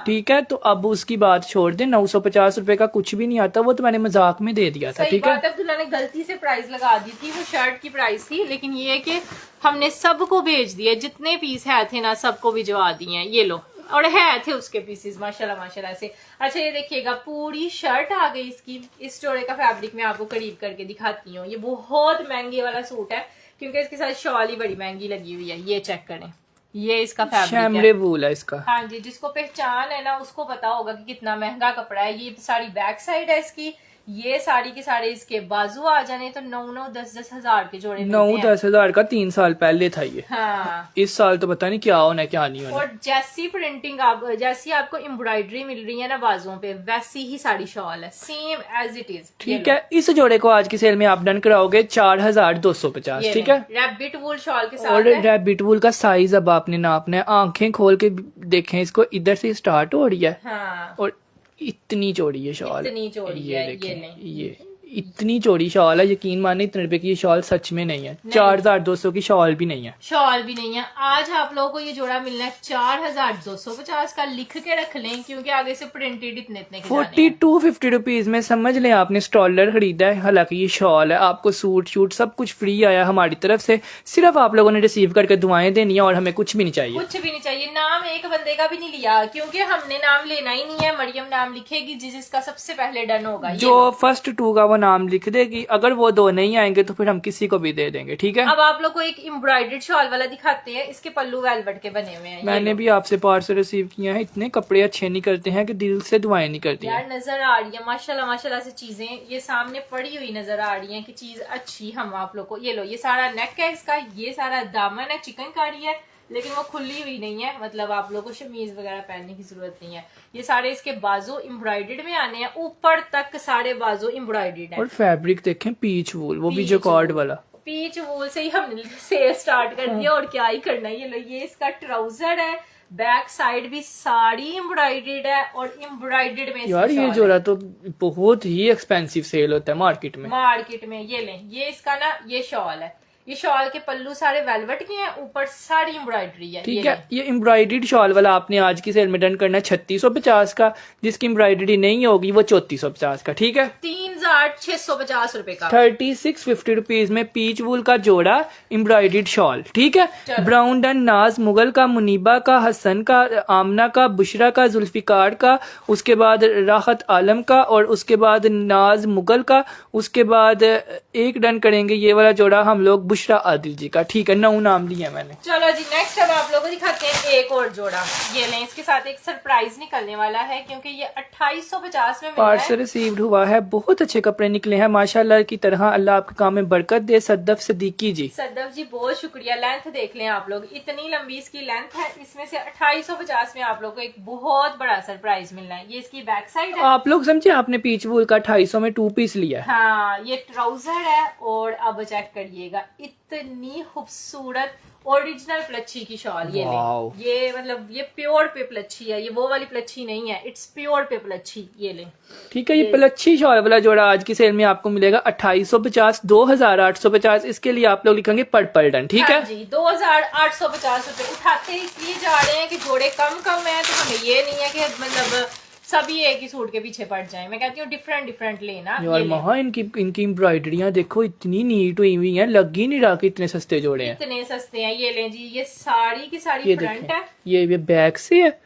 ठीक है, तो अब उसकी बात छोड़ दे। 950 रुपए का कुछ भी नहीं आता, वो तो मैंने मजाक में दे दिया था। ठीक है, अब्दुल्ला ने गलती से प्राइस लगा दी थी, वो शर्ट की प्राइस थी, लेकिन ये कि हमने सबको भेज दिए, जितने पीस है थे ना सबको भिजवा दिए हैं। ये लो, और है थे उसके पीसेस माशाल्लाह माशाल्लाह से। अच्छा ये देखिएगा, पूरी शर्ट आ गई इसकी। इस जोड़े का फैब्रिक मैं आपको करीब करके दिखाती हूँ। ये बहुत महंगे वाला सूट है क्योंकि इसके साथ शॉल ही बड़ी महंगी लगी हुई है। ये चेक करें, ये इसका फैब्रिक है। वूल है इसका। हाँ जी, जिसको पहचान है ना उसको पता होगा कि कितना महंगा कपड़ा है। ये साड़ी बैक साइड है इसकी। ये साड़ी के सारे इसके बाजू आ जाने तो 9-10 हजार के जोड़े 9-10 हजार का 3 साल पहले था ये। हाँ, इस साल तो पता नहीं क्या होना है क्या नहीं होना। और जैसी प्रिंटिंग जैसी आपको एम्ब्रॉयडरी मिल रही है ना बाजुओं पे, वैसी ही साड़ी शॉल है, सेम एज इट इज। ठीक है, इस जोड़े को आज की सेल में आप डन कराओगे 4,250। ठीक है, रैबिट वूल शॉल के साथ। और रैबिट वूल का साइज अब आपने नापना है। आंखें खोल के देखें इसको, इधर से स्टार्ट हो रही है। हाँ, और इतनी चौड़ी है शॉल। इतनी चौड़ी ये है, देखें, ये इतनी चौड़ी शॉल है। यकीन माने इतने रुपए की ये शॉल सच में नहीं है। 4,200 की शॉल भी नहीं है। शॉल भी नहीं है। आज आप लोगों को ये जोड़ा मिलना है 4,250 का। लिख के रख लें क्योंकि आगे से प्रिंटेड इतने 4250 रुपीज में समझ लें आपने स्टॉलर खरीदा है। हालांकि ये शॉल है, आपको सूट शूट सब कुछ फ्री आया हमारी तरफ से। सिर्फ आप लोगों ने रिसीव करके दुआएं देनी है और हमें कुछ भी नहीं चाहिए। कुछ भी नहीं चाहिए। नाम एक बंदे का भी नहीं लिया क्योंकि हमने नाम लेना ही नहीं है। मरियम नाम लिखेगी जिसका सबसे पहले डन होगा। जो फर्स्ट 2 का वो नाम लिख देगी, अगर वो 2 नहीं आएंगे तो फिर हम किसी को भी दे देंगे, ठीक है। अब आप लोग को एक एम्ब्रॉयडर्ड शॉल वाला दिखाते हैं, इसके पल्लू वेलवेट के बने हुए हैं। मैंने भी आपसे पार्सल रिसीव किया है, इतने कपड़े अच्छे नहीं करते हैं कि दिल से दुआएं नहीं करती हैं। यार नजर आ रही है माशाल्लाह माशाल्लाह से चीजें ये सामने पड़ी हुई नजर आ रही है कि चीज अच्छी हम आप लोग को। ये लो, ये सारा नेक है इसका, ये सारा दामन है, चिकनकारी है, लेकिन वो खुली हुई नहीं है, मतलब आप लोगों को शमीज वगैरह पहनने की जरूरत नहीं है। ये सारे इसके बाजू एम्ब्रॉयडर्ड में आने हैं, ऊपर तक सारे बाजू एम्ब्रॉयडर्ड है। और फैब्रिक देखें, पीच वूल, वो भी पीच जॉकार्ड वूल। वाला। पीच वूल से ही हमने सेल स्टार्ट कर दिया और क्या ही करना है। ये लो, ये इसका ट्राउजर है, बैक साइड भी साड़ी एम्ब्रॉयडर्ड है और एम्ब्रॉयडर्ड में यार ये जोड़ा तो बहुत ही एक्सपेंसिव सेल होता है मार्केट में। ये लें, ये इसका ना ये शॉल है, ये शॉल के पल्लू सारे वेलवेट के हैं, ऊपर साड़ी एम्ब्रॉयडरी है। ठीक है, ये एम्ब्रॉयडर्ड शॉल वाला आपने आज की सेल में डन करना है 3650 का, जिसकी एम्ब्रॉयडरी नहीं होगी वो 3450 का, ठीक है। 3650 रुपए का 3650 रुपीज में पीच वूल का जोड़ा एम्ब्रॉयडर्ड शॉल, ठीक है। ब्राउन डन नाज मुगल का, मुनीबा का, हसन का, आमना का, बुशरा का, जुल्फिकार का, उसके बाद राहत आलम का, और उसके बाद नाज मुगल का, उसके बाद एक डन करेंगे ये वाला जोड़ा हम लोग बुशरा आदिल जी का, ठीक है। 9 नाम लिया मैंने। चलो जी, नेक्स्ट अब आप लोगों को दिखाते हैं एक और जोड़ा। ये लें, इसके साथ एक सरप्राइज निकलने वाला है क्योंकि ये 2850 में मिला है। पार्सल रिसीव्ड हुआ है, बहुत अच्छे कपड़े निकले हैं माशाल्लाह की तरह। अल्लाह आपके काम में बरकत दे। सद्दफ सिद्दीकी जी, सद्दफ जी बहुत शुक्रिया। लेंथ देख लें आप लोग, इतनी लंबी इसकी लेंथ है। इसमें से 2850 में आप लोग को एक बहुत बड़ा सरप्राइज मिलना है। ये इसकी बैक साइड है। आप लोग समझे, आपने पीच वूल का 250 में 2 पीस लिया है। हाँ, ये ट्राउजर है और अब चेक करिएगा, इतनी खूबसूरत ओरिजिनल प्लच्छी की शॉल। ये वाओ। ले, ये मतलब ये प्योर पे प्लच्छी है, ये वो वाली प्लच्छी नहीं है, इट्स प्योर पे प्लच्छी। ये ले, ठीक है। ये प्लच्छी शॉल वाला जोड़ा आज की सेल में आपको मिलेगा 2850, 2850। इसके लिए आप लोग लिखेंगे पर्पल डन, ठीक है हाँ जी। 2850 रुपए उठाते इसलिए जा रहे हैं कि जोड़े कम है, तो हमें ये नहीं है कि मतलब सभी एक ही सूट के पीछे पड़ जाएं। मैं कहती हूँ डिफरेंट लेना। यार महा, इनकी एम्ब्रॉयडरियां देखो इतनी नीट हुई हुई हैं, लग ही नहीं रहा कि इतने सस्ते जोड़े हैं। इतने सस्ते हैं। ये लें जी, ये साड़ी की साड़ी ये फ्रंट देखें, है, ये बैक से है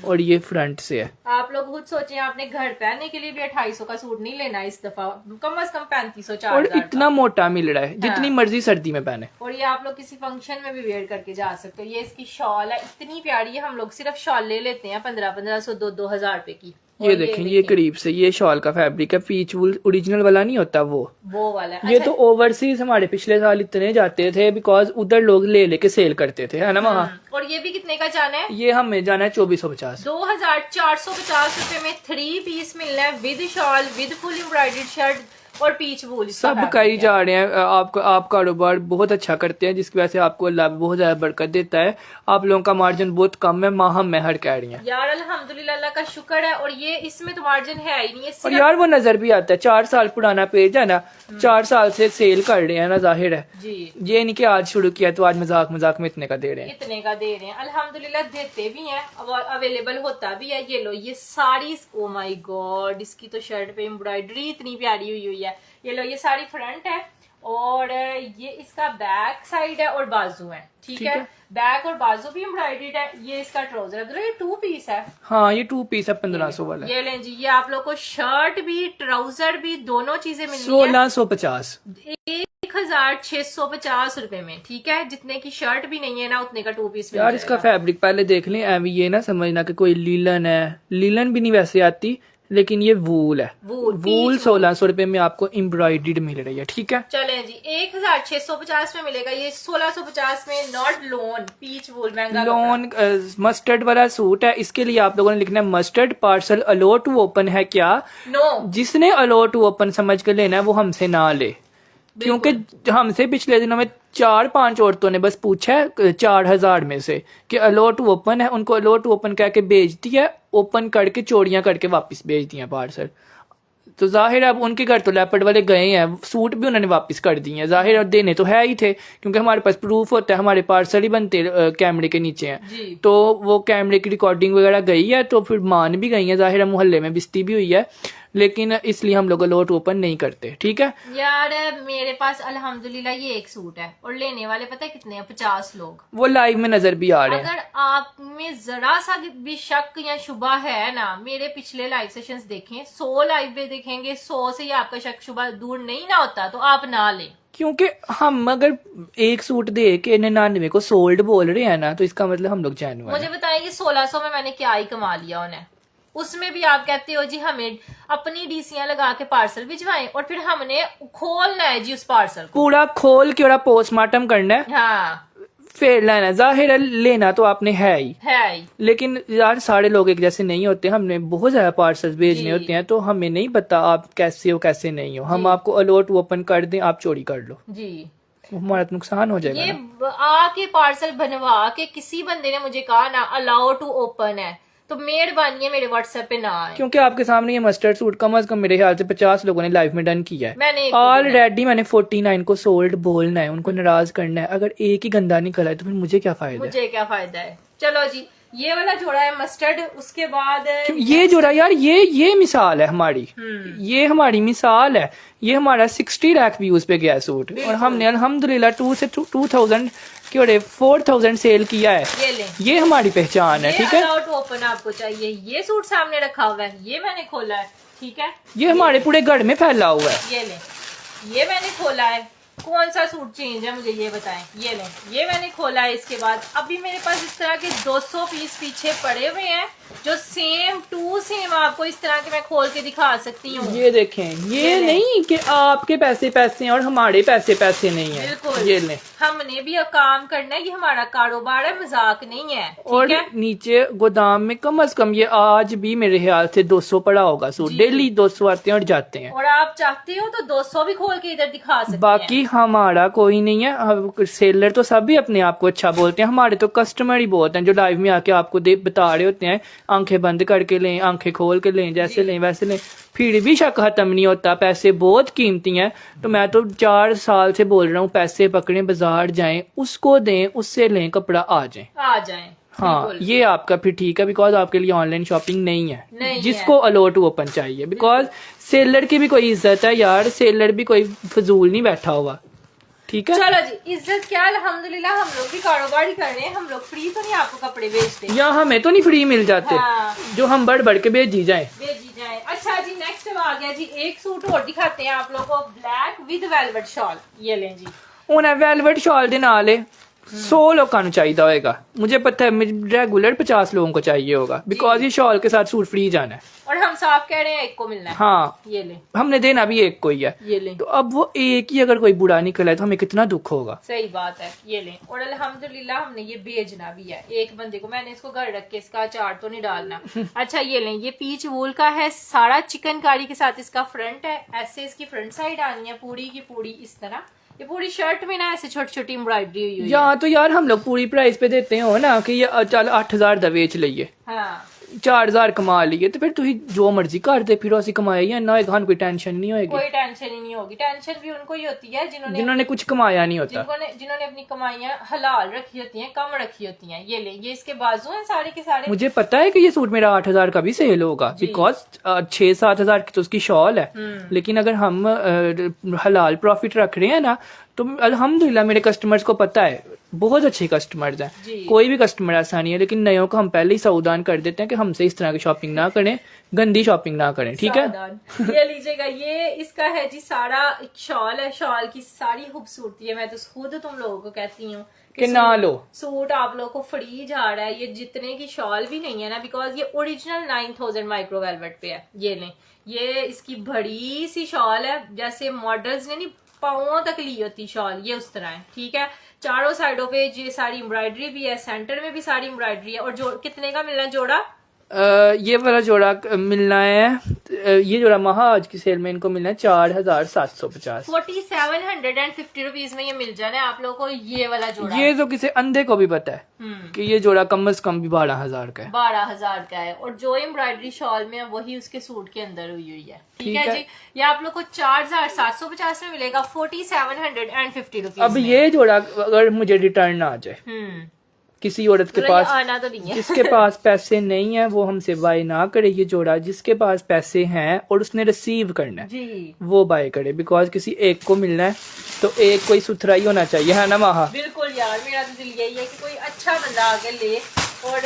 और ये फ्रंट से है। आप लोग खुद सोचें, आपने घर पहनने के लिए भी 2800 का सूट नहीं लेना इस दफा, कम से कम 3500 और 4000 इतना मोटा मिल रहा है, जितनी हाँ। मर्जी सर्दी में पहने। और ये आप लोग किसी फंक्शन में भी वेयर करके जा सकते हो। ये इसकी शॉल है, इतनी प्यारी है। हम लोग सिर्फ शॉल ले लेते हैं 1500 2-2000 रुपए की। ये देखें, ये करीब से ये शॉल का फैब्रिक है, पीच वूल ओरिजिनल वाला नहीं होता वो वाला है। ये तो ओवरसीज हमारे पिछले साल इतने जाते थे बिकॉज उधर लोग ले लेके सेल करते थे, है ना वहाँ। और ये भी कितने का जाना है? ये हमें जाना है 2450। 2450 रुपए में 3 पीस मिलना है, with shawl, with full embroidered shirt और पीच वूल। सब कई जा रहे हैं। आप कारोबार बहुत अच्छा करते हैं, जिसकी वजह से आपको अल्लाह बहुत ज्यादा बरकत देता है। आप लोगों का मार्जिन बहुत कम है, माहम में हर कह रही है यार। अल्हम्दुलिल्लाह, अल्लाह का शुक्र है। और ये इसमें तो मार्जिन है ही नहीं है। और यार वो नजर भी आता है, 4 साल पुराना पेज है ना, 4 साल से सेल कर रहे हैं ना, जाहिर है जी। ये नहीं कि आज शुरू किया तो आज मजाक में इतने का दे रहे हैं। इतने का दे रहे हैं, अल्हम्दुलिल्लाह देते भी हैं और अवेलेबल होता भी है। ये लो, ये साड़ी, ओ माय गॉड, इसकी तो शर्ट पे एम्ब्रॉयडरी इतनी प्यारी हुई है। ये लो, ये साड़ी फ्रंट है और ये इसका बैक साइड है और बाजू है, ठीक है। बैक और बाजू भी एम्ब्रॉयडर्ड है। ये इसका ट्राउजर है, ये 2 पीस है। हाँ, ये 2 पीस है 1500 वाला। ये लें जी, ये आप लोग को शर्ट भी ट्राउजर भी दोनों चीजें मिलनी है 1650, 1650 रुपए में, ठीक है। जितने की शर्ट भी नहीं है ना, उतने का 2 पीस। यार इसका फैब्रिक पहले देख लें, एवी ये ना समझना कि कोई लीलन है, लीलन भी नहीं वैसे आती, लेकिन ये वूल है। वूल 1600 रुपए में आपको एम्ब्रॉयडर्ड मिल रही है, ठीक है। चलें जी, 1650 में मिलेगा ये, 1650 में नॉट लोन, पीच वूल महंगा लोन मस्टर्ड वाला सूट है। इसके लिए आप लोगों ने लिखना है mustard, parcel allow to open है क्या? नो, जिसने अलो टू ओपन समझ के लेना है वो हमसे ना ले, क्योंकि हमसे पिछले दिनों में 4-5 औरतों ने बस पूछा है 4000 में से कि अलो टू ओपन है, उनको अलो टू ओपन कह के भेज दिया, ओपन करके चोड़ियां करके वापस भेज दिया पार्सल। तो जाहिर है अब उनके घर तो लेपर्ड वाले गए हैं, सूट भी उन्होंने वापस कर दिए हैं, जाहिर है देने तो है ही थे, क्योंकि हमारे पास प्रूफ होता है, हमारे पार्सल ही बनते कैमरे के नीचे हैं। तो वो कैमरे की रिकॉर्डिंग वगैरह गई है, तो फिर मान भी गई है, जाहिर है मोहल्ले में बिस्ती भी हुई है। लेकिन इसलिए हम लोग अलॉट ओपन नहीं करते। ठीक है यार मेरे पास अल्हम्दुलिल्लाह ये एक सूट है और लेने वाले पता है कितने हैं? 50 लोग। वो लाइव में नजर भी आ रहे हैं। अगर आप में जरा सा भी शक या शुबा है ना, मेरे पिछले लाइव सेशंस देखें, 100 लाइव में देखेंगे, 100 से ही आपका शक शुबा दूर नहीं ना होता तो आप ना लें। क्योंकि हम अगर एक सूट दे के 99 को सोल्ड बोल रहे हैं ना, तो इसका मतलब हम लोग जेन्युइन मुझे बताएंगे 1600 में मैंने क्या ही कमा लिया उन्हें। उसमें भी आप कहते हो जी हमें अपनी डीसियां लगा के पार्सल भिजवाएं और फिर हमने खोलना है जी उस पार्सल को, पूरा खोल के और पोस्टमार्टम करना है, हाँ फिर लेना। जाहिर है लेना तो आपने है ही, लेकिन यार सारे लोग एक जैसे नहीं होते। हमने बहुत ज्यादा पार्सल भेजने होते हैं, तो हमें नहीं पता आप कैसे हो कैसे नहीं हो। हम आपको अलॉट ओपन कर दें, आप चोरी कर लो जी, हमारा तो नुकसान हो जाएगा। ये आके पार्सल बनवा के किसी बंदे ने मुझे कहा ना अलाउ टू ओपन है, तो मेहरबानी है मेरे व्हाट्सएप पे ना आए, क्योंकि आपके सामने ये मस्टर्ड सूट कम से कम मेरे ख्याल से 50 लोगों ने लाइव में डन किया है। मैंने ऑलरेडी मैंने 49 को सोल्ड बोलना है, उनको नाराज करना है। अगर एक ही गंदा निकला है तो फिर मुझे क्या फायदा है। चलो जी ये वाला जोड़ा है मस्टर्ड, उसके बाद ये जोड़ा यार ये मिसाल है हमारी, ये हमारी मिसाल है। ये हमारा 60 लाख व्यूज पे गया सूट और हमने अल्हम्दुलिल्लाह 2 से 2000 की और 4000 सेल किया है। ये हमारी पहचान है। ठीक है ओपन आपको चाहिए, ये सूट सामने रखा हुआ है, ये मैंने खोला है। ठीक है ये हमारे पूरे घर में फैला हुआ है। ये मैंने खोला है। कौन सा सूट चेंज है मुझे ये बताएं। ये मैंने खोला है। इसके बाद अभी मेरे पास इस तरह के 200 पीस पीछे पड़े हुए हैं जो सेम टू सेम आपको इस तरह के मैं खोल के दिखा सकती हूँ। ये देखें, ये नहीं कि आपके पैसे हैं और हमारे पैसे नहीं है। बिल्कुल ये लें, हमने भी काम करना है, ये हमारा कारोबार है, मजाक नहीं है। और नीचे गोदाम में कम से कम ये आज भी मेरे ख्याल से 200 पड़ा होगा सूट। डेली 200 आते हैं और जाते हैं, और आप चाहते हो तो 200 भी खोल के इधर दिखा सकते हैं। बाकी हमारा कोई नहीं है। सेलर तो सभी अपने आप को अच्छा बोलते हैं, हमारे तो कस्टमर ही बहुत हैं जो लाइव में आके आपको बता रहे होते हैं आंखें बंद करके लें, आंखें खोल के लें, जैसे लें वैसे लें, फिर भी शक खत्म नहीं होता। पैसे बहुत कीमती हैं, तो मैं तो 4 साल से बोल रहा हूँ पैसे पकड़ें, बाजार जाएं, उसको दें, उससे लें, कपड़ा आ जाए। हाँ ये आपका फिर ठीक है, बिकॉज आपके लिए ऑनलाइन शॉपिंग नहीं है, जिसको अलॉट ओपन चाहिए। बिकॉज सेलर की भी कोई इज्जत है यार, सेलर भी कोई फजूल नहीं बैठा हुआ। ठीक है चलो जी, इज्जत क्या, अल्हम्दुलिल्लाह हम लोग भी कारोबार ही कर रहे हैं, हम लोग फ्री तो नहीं आपको कपड़े बेचते, या हमें तो नहीं फ्री मिल जाते। हाँ। जो हम बढ़ के भेजी जाए। अच्छा जी नेक्स्ट आ गया जी, एक सूट और दिखाते हैं आप लोगों को, ब्लैक विद वेलवेट शॉल। ये लें जी, उन्हें वेलवेट शॉल दे नाल 100 लोगों को चाहिए होगा। मुझे पता है रेगुलर 50 लोगों को चाहिए होगा, बिकॉज ये शॉल के साथ सूट फ्री जाना है और हम साफ कह रहे हैं एक को मिलना है। हाँ ये ले, हमने देना भी एक को ही है। ये ले, तो अब वो एक ही अगर कोई बुरा निकला है तो हमें कितना दुख होगा। सही बात है। ये ले, और अल्हम्दुलिल्लाह हमने ये भेजना भी है एक बंदे को। मैंने इसको घर रख के इसका अचार तो नहीं डालना। अच्छा ये लें, ये पीच वूल का है, सारा चिकनकारी के साथ इसका फ्रंट है। ऐसे इसकी फ्रंट साइड आनी है पूरी की पूरी इस तरह। ये पूरी शर्ट में ना ऐसे छोटी छोटी एम्ब्रॉयडरी हुई है। या तो यार हम लोग पूरी प्राइस पे देते हो ना कि ये चल 8000 दा बेच लीए, हाँ 4000 कमा लिए, तो फिर तुम जो मर्जी कर दे, फिर असं कमाया ना होगा, कोई टेंशन नहीं होगी। कोई टेंशन ही नहीं होगी। टेंशन भी उनको ही होती है जिन्होंने कुछ कमाया नहीं होता, जिन्होंने अपनी कमाइयां हलाल रखी होती हैं, कम रखी होती हैं। ये ले, ये इसके बाजू हैं सारे के सारे। मुझे पता है कि ये सूट मेरा 8000 का भी सेल होगा, बिकॉज 6-7 हजार की तो उसकी शॉल है। लेकिन अगर हम हलाल प्रॉफिट रख रहे हैं ना, तो अल्हम्दुलिल्लाह मेरे कस्टमर्स को पता है, बहुत अच्छे कस्टमर्स हैं, कोई भी कस्टमर ऐसा नहीं है। लेकिन नयों को हम पहले ही सावधान कर देते हैं कि हमसे इस तरह की शॉपिंग ना करें, गंदी शॉपिंग ना करें। ठीक है ये लीजिएगा, ये इसका है जी सारा एक शॉल है। शॉल की सारी खूबसूरती है, मैं तो खुद तुम लोगों को कहती हूँ कि ना लो सूट आप लोगों को फ्री जा रहा है। ये जितने की शॉल भी नहीं है ना, बिकॉज ये ओरिजिनल 9000 माइक्रो वेलवेट पे है। ये लें, ये इसकी बड़ी सी शॉल है, जैसे मॉडल्स ने नहीं पाँव तक ली होती शॉल, ये उस तरह है। ठीक है, चारों साइडों पे ये सारी एम्ब्रॉयडरी भी है, सेंटर में भी सारी एम्ब्रॉयडरी है। और जो कितने का मिलना है जोड़ा? ये वाला जोड़ा मिलना है, ये जोड़ा आज की सेल में इनको मिलना है 4750, 4750 रुपीज में ये मिल जाना है आप लोगों को। ये वाला जोड़ा, ये तो किसी अंधे को भी पता है कि ये जोड़ा कम से कम भी 12000 का है, 12000 का है। और जो एम्ब्रॉयडरी शॉल में है वही उसके सूट के अंदर हुई है। ठीक है जी, ये आप लोग को 4750 में मिलेगा, 4750 रुपीज। अब ये जोड़ा अगर मुझे रिटर्न आ जाए किसी औरत के मतलब ये पास आना तो नहीं है। जिसके पास पैसे नहीं है वो हमसे बाय ना करे ये जोड़ा, जिसके पास पैसे हैं और उसने रिसीव करना है जी वो बाय करे, बिकॉज किसी एक को मिलना है तो एक कोई सुथरा ही होना चाहिए, है ना माहा? बिल्कुल यार, मेरा तो दिल यही है कि कोई अच्छा बंदा आके ले और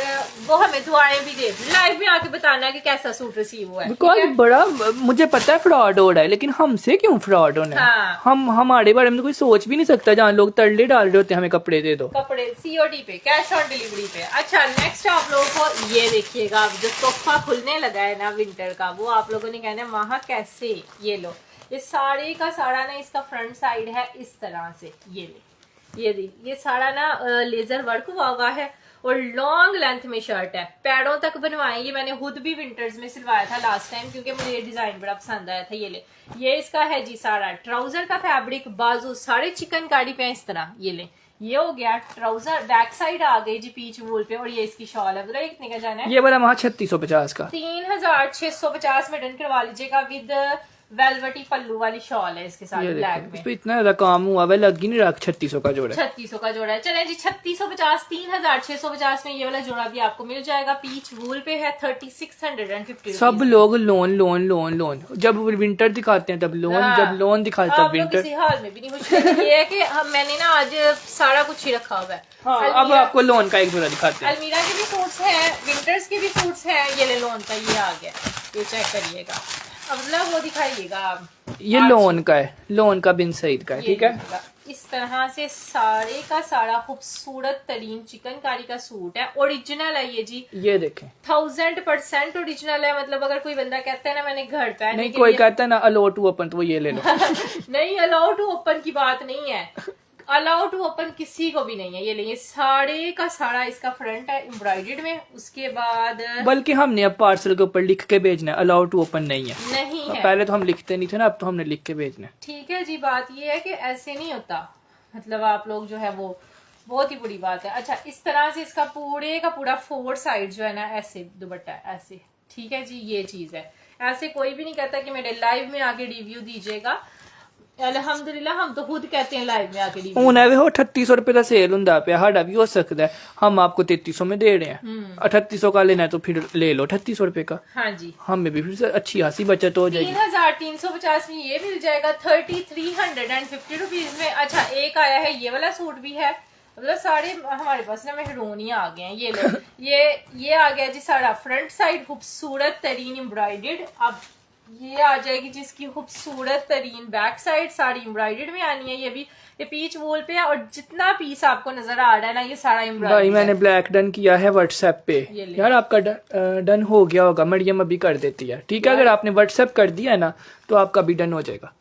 वो हमें दुआएं भी दे, लाइव में आके बताना कि कैसा सूट रिसीव हुआ है। बिकॉज ठीक है? बड़ा मुझे पता है फ्रॉड हो रहा है, लेकिन हमसे क्यों फ्रॉड होना है? हाँ। हम हमारे बारे में तो कोई सोच भी नहीं सकता, जहाँ लोग तरले डाल रहे होते हैं हमें कपड़े दे दो। कपड़े COD पे, कैश ऑन डिलीवरी पे। अच्छा नेक्स्ट आप लोगों को ये देखिएगा, अब जो तोहफा खुलने लगा है ना विंटर का, वो आप लोगों ने कहना है माहा कैसे, ये लो, ये साड़ी का साड़ा ना, इसका फ्रंट साइड है इस तरह से, ये ले, ये साड़ा ना लेजर वर्क हुआ है और लॉन्ग लेंथ में शर्ट है, पैरों तक बनवाए। ये मैंने खुद भी विंटर्स में सिलवाया था लास्ट टाइम, क्योंकि मुझे ये डिजाइन बड़ा पसंद आया था। ये ले, ये इसका है जी साड़ा, ट्राउजर का फैब्रिक, बाजू सारे चिकनकारी पे इस तरह, ये ले, ये हो गया ट्राउजर, बैक साइड आ गई जी पीच वूल पे, और ये इसकी शॉल है। ये कितने का जाना है? ये वाला वहाँ 3650 का, 3650 में डन करवा लीजिएगा विद वेलवेटी पल्लू वाली शॉल है इसके साथ ये ब्लैक देखो में। इस पे इतना ज्यादा काम हुआ है, लग ही नहीं रहा 3600 का जोड़ा है। 3600 का जोड़ा है। चले जी 3650, 3650 में ये वाला जोड़ा भी आपको मिल जाएगा। पीच वूल पे है, 3650। सब लोग लोन लोन लोन लोन, जब विंटर दिखाते हैं तब लोन, हाँ। जब लोन दिखाते हैं तब आप लोग विंटर। किसी हाल में भी नहीं खुश रहेंगे। ये है कि मैंने ना आज सारा कुछ ही रखा हुआ है। हाँ, अब आपको लोन का एक जोड़ा दिखाते हैं। अलमीरा के भी सूट्स हैं, विंटर्स के भी सूट्स हैं। ये ले लोन का, ये आ गया, ये चेक करिएगा। अब मतलब वो दिखाइएगा, ये लोन का है, लोन का बिन सईद का है, ठीक है। इस तरह से सारे का सारा खूबसूरत तरीन चिकनकारी का सूट है, ओरिजिनल है ये जी, ये देखें 1000% ओरिजिनल है। मतलब अगर कोई बंदा कहता है ना मैंने घर पहनने नहीं, के कोई लिए कहता है ना अलो टू ओपन, तो वो ये ले लो। नहीं, अलाउ टू ओपन की बात नहीं है, अलाउ टू ओपन किसी को भी नहीं है। ये लेंगे, साड़े का साड़ा इसका फ्रंट है एम्ब्रॉयडर्ड में, उसके बाद बल्कि हमने अब पार्सल के ऊपर लिख के भेजना है, अलाउ टू ओपन नहीं है। नहीं है, पहले तो हम लिखते नहीं थे ना, अब तो हमने लिख के भेजना है। ठीक है जी। बात ये है कि ऐसे नहीं होता, मतलब आप लोग जो है वो बहुत ही बुरी बात है। अच्छा, इस तरह से इसका पूरे का पूरा 4 साइड जो है ना ऐसे दुपट्टा है, ऐसे, ठीक है जी, ये चीज है। ऐसे कोई भी नहीं कहता कि मेरे लाइव में आके रिव्यू दीजिएगा। अल्हम्दुलिल्लाह हम तो खुद कहते हैं लाइव में आके रिव्यू। ਹੁਣ ਐਵੇਂ ਹੋ 3800 रुपए का सेल ਹੁੰਦਾ ਪਿਆ, ਸਾਡਾ भी हो सकता है, हम आपको 3300 में दे रहे हैं। 3800 का लेना है तो फिर ले लो 3800 रुपए का, हाँ जी, हमें भी फिर से अच्छी खासी बचत हो जाएगी। 3350 में ये मिल जाएगा 3350 रुपीज में। अच्छा, एक आया है ये वाला सूट भी है, मतलब सारे हमारे पास ना मेहरून ही आ गए हैं। ये लो, ये आ गया जी सारा फ्रंट साइड खूबसूरत तरीन एम्ब्रॉयडर्ड। अब ये आ जाएगी जिसकी खूबसूरत तरीन बैक साइड, साड़ी एम्ब्रॉयडर्ड में आनी है। ये भी ये पीच वूल पे है, और जितना पीस आपको नजर आ रहा है ना ये सारा भाई एम्ब्रॉयडर्ड मैंने ब्लैक डन किया है व्हाट्सएप पे, ये ले। यार आपका डन हो गया होगा, मरियम अभी कर देती है, ठीक है। अगर आपने व्हाट्सएप कर दिया है ना तो आपका भी डन हो जाएगा।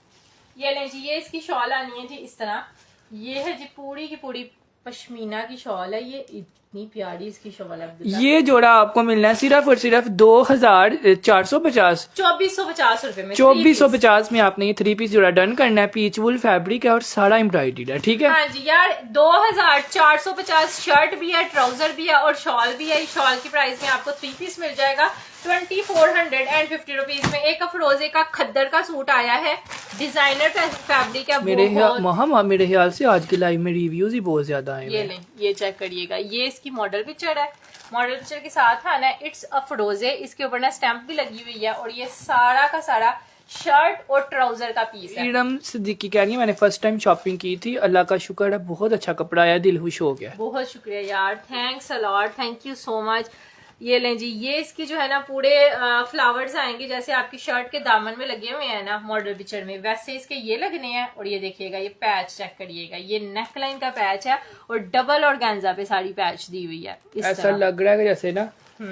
ये लें जी, ये इसकी शॉल आनी है जी इस तरह। ये है जी पूरी की पूरी पश्मीना की शॉल है, ये इतनी प्यारी इसकी शॉल है। ये जोड़ा आपको मिलना है सिर्फ और सिर्फ 2450, 2450 रुपए में, 2450 में आपने ये 3 पीस जोड़ा डन करना है। पीच वुल फैब्रिक है और सारा एम्ब्रॉयडर्ड है, ठीक है। हाँ जी यार, 2450 शर्ट भी है, ट्राउजर भी है और शॉल भी है। शॉल की प्राइस में आपको 3 पीस मिल जाएगा 2450 रुपीज में। एक अफरोजे का खद्दर का सूट आया है, डिजाइनर फैब्रिक है। मेरे ख्याल से आज की लाइव में रिव्यूज ही बहुत ज्यादा आए। ये लें, ये चेक करिएगा, ये इसकी मॉडल पिक्चर है। मॉडल पिक्चर के साथ आना है इट्स अफरोजे, इसके ऊपर ना स्टैंप भी लगी हुई है, और ये सारा का सारा शर्ट और ट्राउजर का पीस है। इरम सिद्दीकी कह रही है मैंने फर्स्ट टाइम शॉपिंग की थी, अल्लाह का शुक्र है बहुत अच्छा कपड़ा आया, दिल खुश हो गया। बहुत शुक्रिया यार, thanks a lot, thank you so much. ये लें जी, ये इसकी जो है ना पूरे फ्लावर्स आएंगे जैसे आपकी शर्ट के दामन में लगे हुए हैं ना मॉडल पिक्चर में, वैसे इसके ये लगने हैं। और ये देखिएगा, ये पैच चेक करिएगा, ये नेकलाइन का पैच है और डबल ऑर्गेन्जा पे साड़ी पैच दी हुई है। ऐसा लग रहा है जैसे ना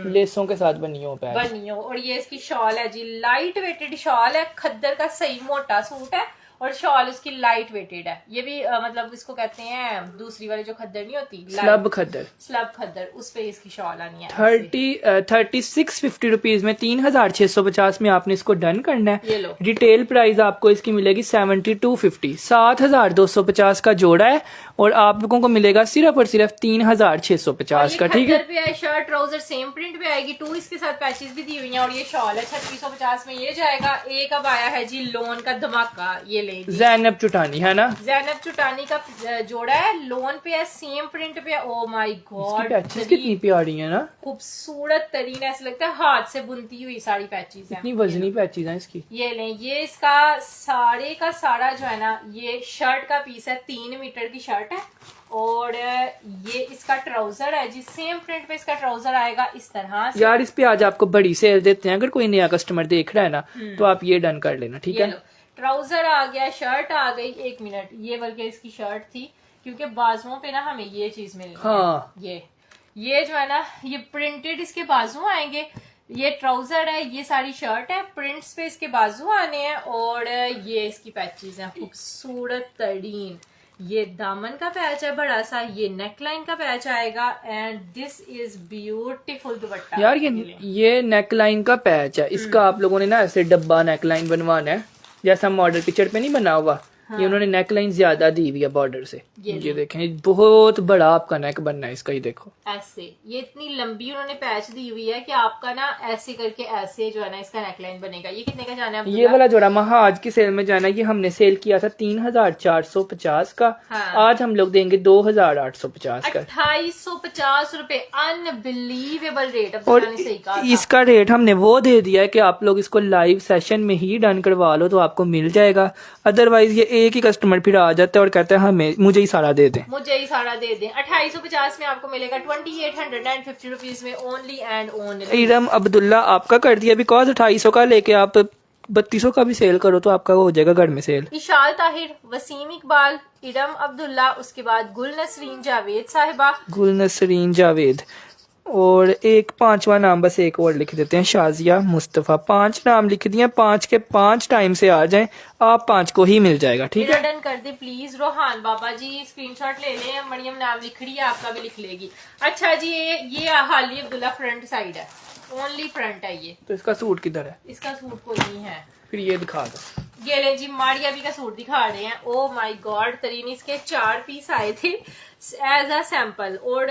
लेसों के साथ बनी हो पैच, बनी हो। और ये इसकी शॉल है जी, लाइट वेटेड शॉल है, खद्दर का सही मोटा सूट है और शॉल उसकी लाइट वेटेड है। ये भी मतलब इसको कहते हैं दूसरी वाली जो खद्दर नहीं होती, स्लब खद्दर, स्लब खद्दर, उस पे इसकी शॉल आनी है। 3650 रुपीज में 3650 में आपने इसको डन करना है। ये लो, रिटेल प्राइस आपको इसकी मिलेगी 7250, 7250 का जोड़ा है और आप लोगों को मिलेगा सिर्फ और सिर्फ 3650 का। ठीक है, खद्दर पे है, शर्ट ट्राउजर सेम प्रिंट पे आएगी, 2 इसके साथ पैचेस भी दी हुई हैं और ये शॉल है 3650 में ये जाएगा। एक अब आया है जी लोन का धमाका, ये ले जी। ज़ैनब चुटानी है ना, ज़ैनब चुटानी का जोड़ा है, लोन पे है, सेम प्रिंट पे है। ओ माय गॉड, पैचेस कितनी प्यारी है ना, खूबसूरत तरीन, ऐसा लगता है हाथ से बुनती हुई साड़ी पैचेस है। इतनी वजनी पैचेस हैं इसकी। ये लें, ये इसका सारे का सारा जो है ना, ये शर्ट का पीस है, 3 मीटर की शर्ट है और ये इसका ट्राउजर है जी, सेम प्रिंट पे इसका ट्राउजर आएगा इस तरह से। यार इस पे आज आपको बड़ी सेल देते हैं, अगर कोई नया कस्टमर देख रहा है ना तो आप ये डन कर लेना। ठीक है, ट्राउजर आ गया, शर्ट आ गई। 1 मिनट, ये बल्कि इसकी शर्ट थी क्योंकि बाजुओं पे ना हमें ये चीज मिल रही हाँ। है। ये जो है ना, ये प्रिंटेड इसके बाजू आएंगे। ये ट्राउजर है, ये सारी शर्ट है, प्रिंट्स पे इसके बाजू आने हैं और ये इसकी पैचेस हैं खूबसूरत तरीन। ये दामन का पैच है बड़ा सा, ये नेक लाइन का पैच आएगा एंड दिस इज ब्यूटीफुल दुपट्टा। यार ये नेक लाइन का पैच है, इसका आप लोगों ने ना ऐसे डब्बा नेक लाइन बनवाना है, जैसा मॉडल पिक्चर पे नहीं बना हुआ। हाँ। ये उन्होंने नेक लाइन ज्यादा दी हुई है बॉर्डर से। ये देखें, बहुत बड़ा आपका नेक बनना है इसका, ये देखो ऐसे। ये इतनी लंबी उन्होंने पैच दी हुई है कि आपका ना ऐसे करके ऐसे जो है ना इसका नेकलाइन बनेगा। ये कितने का जाना है? ये वाला जोड़ा महाज की सेल में जाना है, ये हमने सेल किया था 3450 का। हाँ। आज हम लोग देंगे 2850 का, 2850 रुपए। Unbelievable rate. और सही कहा, इसका रेट हमने वो दे दिया है कि आप लोग इसको लाइव सेशन में ही डन करवा लो तो आपको मिल जाएगा। अदरवाइज ये एक ही कस्टमर फिर आ जाता है और कहता है हमें मुझे ही सारा दे दें, मुझे ही सारा दे दें। 2850 में आपको मिलेगा 2850 रुपीज में only and only. Iram Abdullah आपका कर दिया, बिकॉज 2800 का लेके आप 3200 का भी सेल करो तो आपका हो जाएगा घर में सेल। इशाल ताहिर, वसीम इकबाल, इरम अब्दुल्ला, उसके बाद गुल नसरीन जावेद साहिबा, गुल नसरीन जावेद, और एक 5वां नाम बस एक और लिख देते हैं, शाजिया मुस्तफा। 5 नाम लिख दिए, 5 के 5 टाइम से आ जाएं, आप 5 को ही मिल जाएगा। ठीक है, डन कर दे प्लीज। रोहान बाबा जी स्क्रीनशॉट ले लें, मरियम नाम लिख रही है, आपका भी लिख लेगी। अच्छा जी, ये हाली अब्दुल्ला फ्रंट साइड है, ओनली फ्रंट है ये। तो इसका सूट किधर है? इसका सूट कोई नहीं है, फिर ये दिखा दो। ये ले जी, मारिया भी का सूट दिखा रहे हैं। ओ माय गॉड, तरीन इसके 4 पीस आए थे एज अ सैंपल और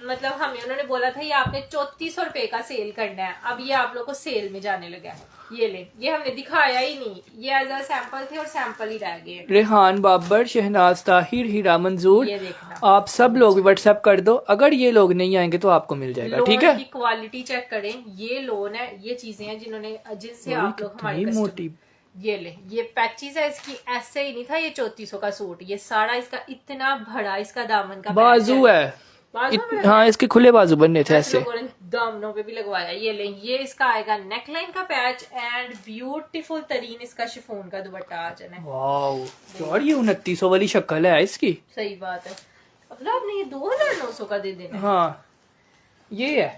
मतलब हमें उन्होंने बोला था ये आपने 3400 रुपए का सेल करना है। अब ये आप लोग को सेल में जाने लगा है। ये ले, ये हमने दिखाया ही नहीं, ये एज अ सैंपल थे और सैंपल ही रह गए। रेहान बाबर, शहनाज ताहिर, हीरा मंजूर, ये देखना आप सब लोग व्हाट्सएप कर दो, अगर ये लोग नहीं आएंगे तो आपको मिल जाएगा। ठीक है, की क्वालिटी चेक करें, ये लोन है, ये चीजें हैं जिन्होंने जिनसे आप लोग हमारे मोटी। ये ले, ये पैचेस है इसकी, ऐसे ही नहीं था ये 3400 का सूट, ये सारा इसका इतना बड़ा इसका दामन का बाजू है। हाँ, इसके खुले बाजू बनने थे ऐसे, दामनों पे भी लगवाया। ये ले, ये इसका आएगा नेकलाइन का पैच एंड ब्यूटीफुल तरीन इसका शिफॉन का दुपट्टा आ जाना है। वाओ यार, ये 2900 वाली शक्ल है इसकी। सही बात है, अब आपने ये 2900 का दे देना। हाँ, ये है,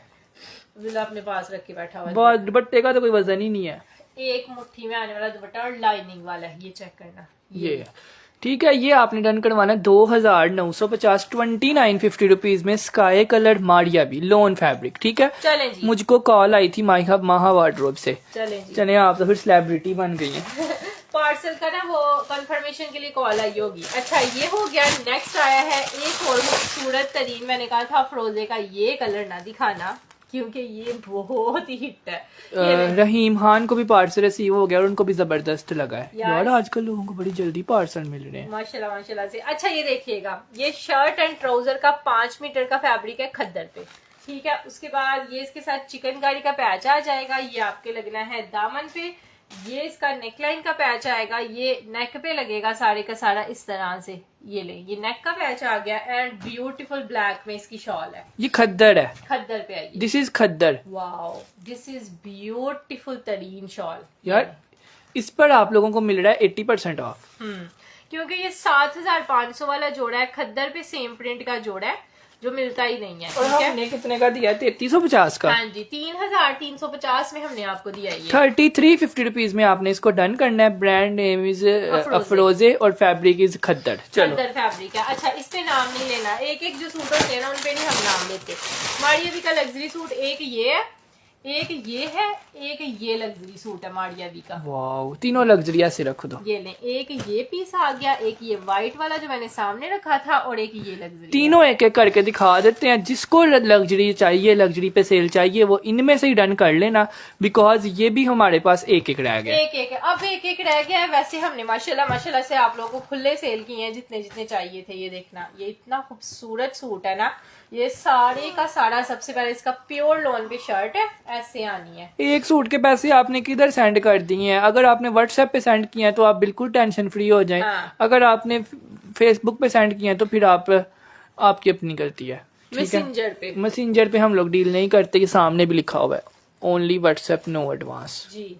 अपने पास रख के बैठा हुआ बहुत, दुपट्टे का तो कोई वजन ही नहीं है, एक मुट्ठी में आने वाला दुपट्टा और लाइनिंग वाला है। ये चेक करना, ये ठीक है। ये आपने डन करवाना 2950, 2950 रुपीज में स्काई कलर मारिया भी लोन फैब्रिक। ठीक है, चलें जी। मुझको कॉल आई थी माहा वार्डरोब से। चलें जी, चले, आप तो फिर सेलिब्रिटी बन गई हैं। पार्सल का ना वो कंफर्मेशन के लिए कॉल आई होगी। अच्छा, ये हो गया। नेक्स्ट आया है एक और खूबसूरत तरीन, मैंने कहा था अफरोजे का ये कलर ना दिखाना क्योंकि ये बहुत ही हिट है। रहीम खान को भी पार्सल रिसीव हो गया और उनको भी जबरदस्त लगा है। यार आजकल लोगों को बड़ी जल्दी पार्सल मिल रहे हैं, माशाल्लाह माशाल्लाह से। अच्छा, ये देखिएगा, ये शर्ट एंड ट्राउजर का 5 मीटर का फैब्रिक है खद्दर पे। ठीक है, उसके बाद ये इसके साथ चिकनकारी का पैच आ जाएगा, ये आपके लगना है दामन पे। ये इसका नेकलाइन का पैच आएगा, ये नेक पे लगेगा सारे का सारा इस तरह से। ये ले, ये नेक का पैच आ गया एंड ब्यूटीफुल ब्लैक में इसकी शॉल है। ये खद्दर है, खद्दर पे आएगी। This is khaddar. Wow, this is beautiful तरीन शॉल। यार इस पर आप लोगों को मिल रहा है 80% ऑफ। क्योंकि ये 7500 वाला जोड़ा है, खद्दर पे सेम प्रिंट का जोड़ा है जो मिलता ही नहीं है। और हमने कितने का दिया है? 3350 का। हाँ जी, 3350 में हमने आपको दिया है। 3350 रुपीज में आपने इसको डन करना है। ब्रांड नेम इज अफरोजे और फैब्रिक इज खद्दर। चलो, खद्दर फैब्रिक है। अच्छा, इस पे नाम नहीं लेना, एक एक जो सूट होते हैं ना उन पे नहीं हम नाम लेते। मारिया भी का लग्जरी सूट एक ये है, एक ये है, एक ये लग्जरी सूट है मारिया वी का। वाओ, तीनों लग्जरी ऐसे रख दो। ये लें, एक ये पीस आ गया, एक ये व्हाइट वाला जो मैंने सामने रखा था, और एक ये लग्जरी। तीनों एक एक करके दिखा देते हैं। जिसको लग्जरी चाहिए, लग्जरी पे सेल चाहिए, वो इनमें से ही डन कर लेना, बिकॉज ये भी हमारे पास एक एक रह गया। एक एक है, अब एक एक रह गया है। वैसे हमने माशाल्लाह माशाल्लाह से आप लोगों को खुले सेल किए हैं जितने जितने चाहिए थे। ये देखना, ये इतना खूबसूरत सूट है ना, ये सारे का सारा। सबसे पहले इसका प्योर लॉन पे शर्ट है, ऐसे आनी है। एक सूट के पैसे आपने किधर सेंड कर दिए हैं? अगर आपने व्हाट्सएप पे सेंड किए हैं तो आप बिल्कुल टेंशन फ्री हो जाएं। हाँ। अगर आपने फेसबुक पे सेंड किए हैं तो फिर आपकी अपनी गलती है। ठीक है, मैसेंजर पे। मैसेंजर पे हम लोग डील नहीं करते, ये सामने भी लिखा हुआ है, ओनली व्हाट्सएप नो एडवांस। जी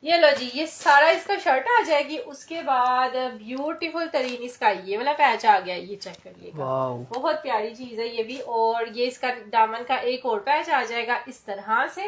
ये लो जी, ये सारा इसका शर्ट आ जाएगी। उसके बाद ब्यूटीफुल तरीन इसका ये वाला पैच आ गया, ये चेक करिएगा, वाओ, बहुत प्यारी चीज है ये भी। और ये इसका दामन का एक और पैच आ जाएगा इस तरह से,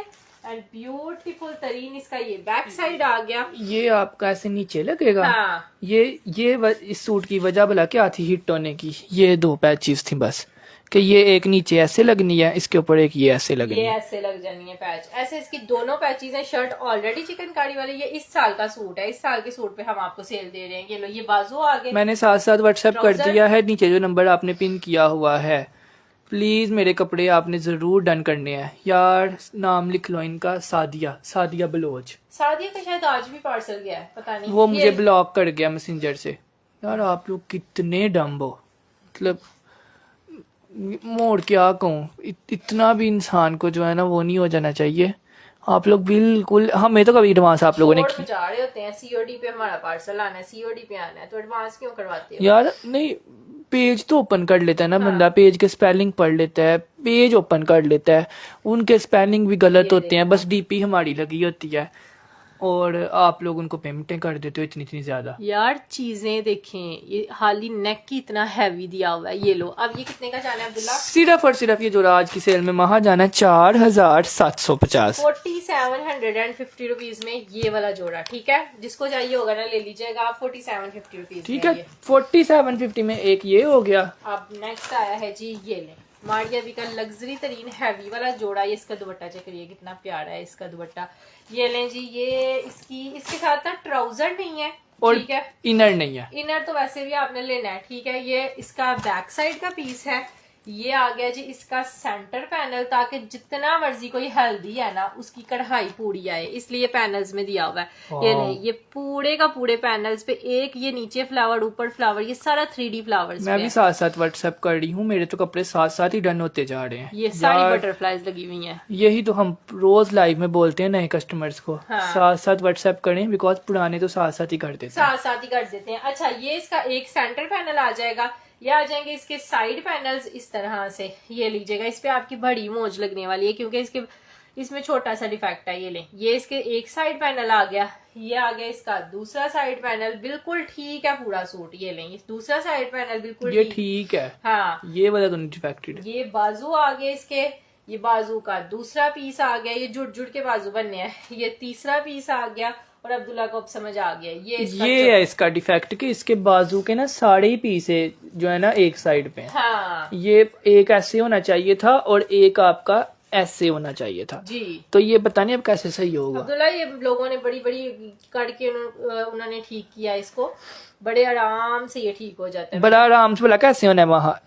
एंड ब्यूटीफुल तरीन इसका ये बैक साइड आ गया। ये आपका ऐसे नीचे लगेगा। हाँ, इस सूट की वजह भला क्या थी हिट होने की? ये दो पैचेस थी बस, कि ये एक नीचे ऐसे लगनी है, इसके ऊपर एक ये ऐसे लगनी ये है। ऐसे लग जानी है पैच। ऐसे इसकी दोनों पैचेस हैं। शर्ट ऑलरेडी चिकनकारी वाली, ये इस साल का सूट है। इस साल के सूट पे हम आपको सेल दे रहे हैं। ये लो, ये बाजू आ गए। मैंने साथ साथ व्हाट्सएप कर Trouser? दिया है, नीचे जो नंबर आपने पिन किया हुआ है। प्लीज मेरे कपड़े आपने जरूर डन करने हैं यार। नाम लिख लो इनका, सादिया बलोच। सादिया का शायद आज भी पार्सल गया है, पता नहीं। वो मुझे ये ब्लॉक कर गया मैसेंजर से। यार आप लोग कितने डम्ब हो, मतलब मोड़ क्या कहूँ, इतना भी इंसान को जो है ना वो नहीं हो जाना चाहिए। आप लोग बिल्कुल, हमें तो कभी एडवांस आप लोगों ने छोड़ की जा रहे होते हैं। सीओडी पे हमारा पार्सल आना है, सीओडी पे आना है, तो एडवांस क्यों करवाते हो? यार नहीं, पेज तो ओपन कर लेता है ना बंदा, पेज के स्पेलिंग पढ़ लेता है, पेज ओपन कर लेता है, उनके स्पेलिंग भी गलत होते हैं, बस डीपी हमारी लगी होती है, और आप लोग उनको पेमेंटें कर देते हो इतनी इतनी ज्यादा। यार चीजें देखें, ये हाली नेक की इतना हैवी दिया हुआ है। ये लो, अब ये कितने का जाना है अब्दुल्ला? सिर्फ और सिर्फ ये जो आज की सेल में वहां जाना है 4750। 4750 रुपीज में ये वाला जोड़ा। ठीक है, जिसको चाहिए होगा ना ले लीजिएगा आप, 4750 रुपीज। ठीक है, 4750 में एक ये हो गया। अब नेक्स्ट आया है जी, ये ले मारिया बी का लग्जरी तरीन हैवी वाला जोड़ा। ये इसका दुपट्टा चेक करिए कितना प्यारा है इसका दुपट्टा। ये लें जी, ये इसके साथ ना ट्राउजर नहीं है, और ठीक है, इनर नहीं है। इनर तो वैसे भी आपने लेना है, ठीक है। ये इसका बैक साइड का पीस है। ये आ गया जी इसका सेंटर पैनल, ताकि जितना मर्जी कोई हेल्दी है ना उसकी कढ़ाई पूरी आए, इसलिए पैनल्स में दिया हुआ है। ये नहीं, ये पूरे का पूरे पैनल्स पे एक ये नीचे फ्लावर ऊपर फ्लावर, ये सारा 3D फ्लावर्स मैं भी साथ साथ व्हाट्सएप कर रही हूँ, मेरे तो कपड़े साथ साथ ही डन होते जा रहे हैं। ये सारी बटरफ्लाईज लगी हुई हैं। यही तो हम रोज लाइव में बोलते हैं नए कस्टमर्स को, हाँ। साथ साथ व्हाट्सएप करें, बिकॉज पुराने तो साथ साथ ही कर देते हैं। साथ साथ ही कर देते हैं। अच्छा, ये इसका एक सेंटर पैनल आ जाएगा। ये आ जाएंगे इसके साइड पैनल्स इस तरह से, ये लीजिएगा। इस पे आपकी बड़ी मौज लगने वाली है, क्योंकि इसमें छोटा सा डिफेक्ट है। ये ले, ये इसके एक साइड पैनल आ गया। ये आ गया इसका दूसरा साइड पैनल, बिल्कुल ठीक है पूरा सूट। ये लेंगे दूसरा साइड पैनल बिल्कुल ये ठीक है। हाँ, ये वाला तो नहीं डिफेक्टेड। ये बाजू आ गए इसके, ये बाजू का दूसरा पीस आ गया। ये जुड़ जुड़ के बाजू बनने हैं। ये तीसरा पीस आ गया, और अब्दुल्ला को अब समझ आ गया। ये है इसका डिफेक्ट कि इसके बाजू के ना सारे ही पीसे जो है ना एक साइड पे हैं। हाँ ये एक ऐसे होना चाहिए था और एक आपका ऐसे होना चाहिए था जी। तो ये पता नहीं अब कैसे सही होगा। अब्दुल्ला ये लोगों ने बड़ी बड़ी करके उन्होंने ठीक किया इसको, बड़े आराम से ये ठीक हो जाता है। बड़ा आराम से, बोला कैसे होना है वहाँ,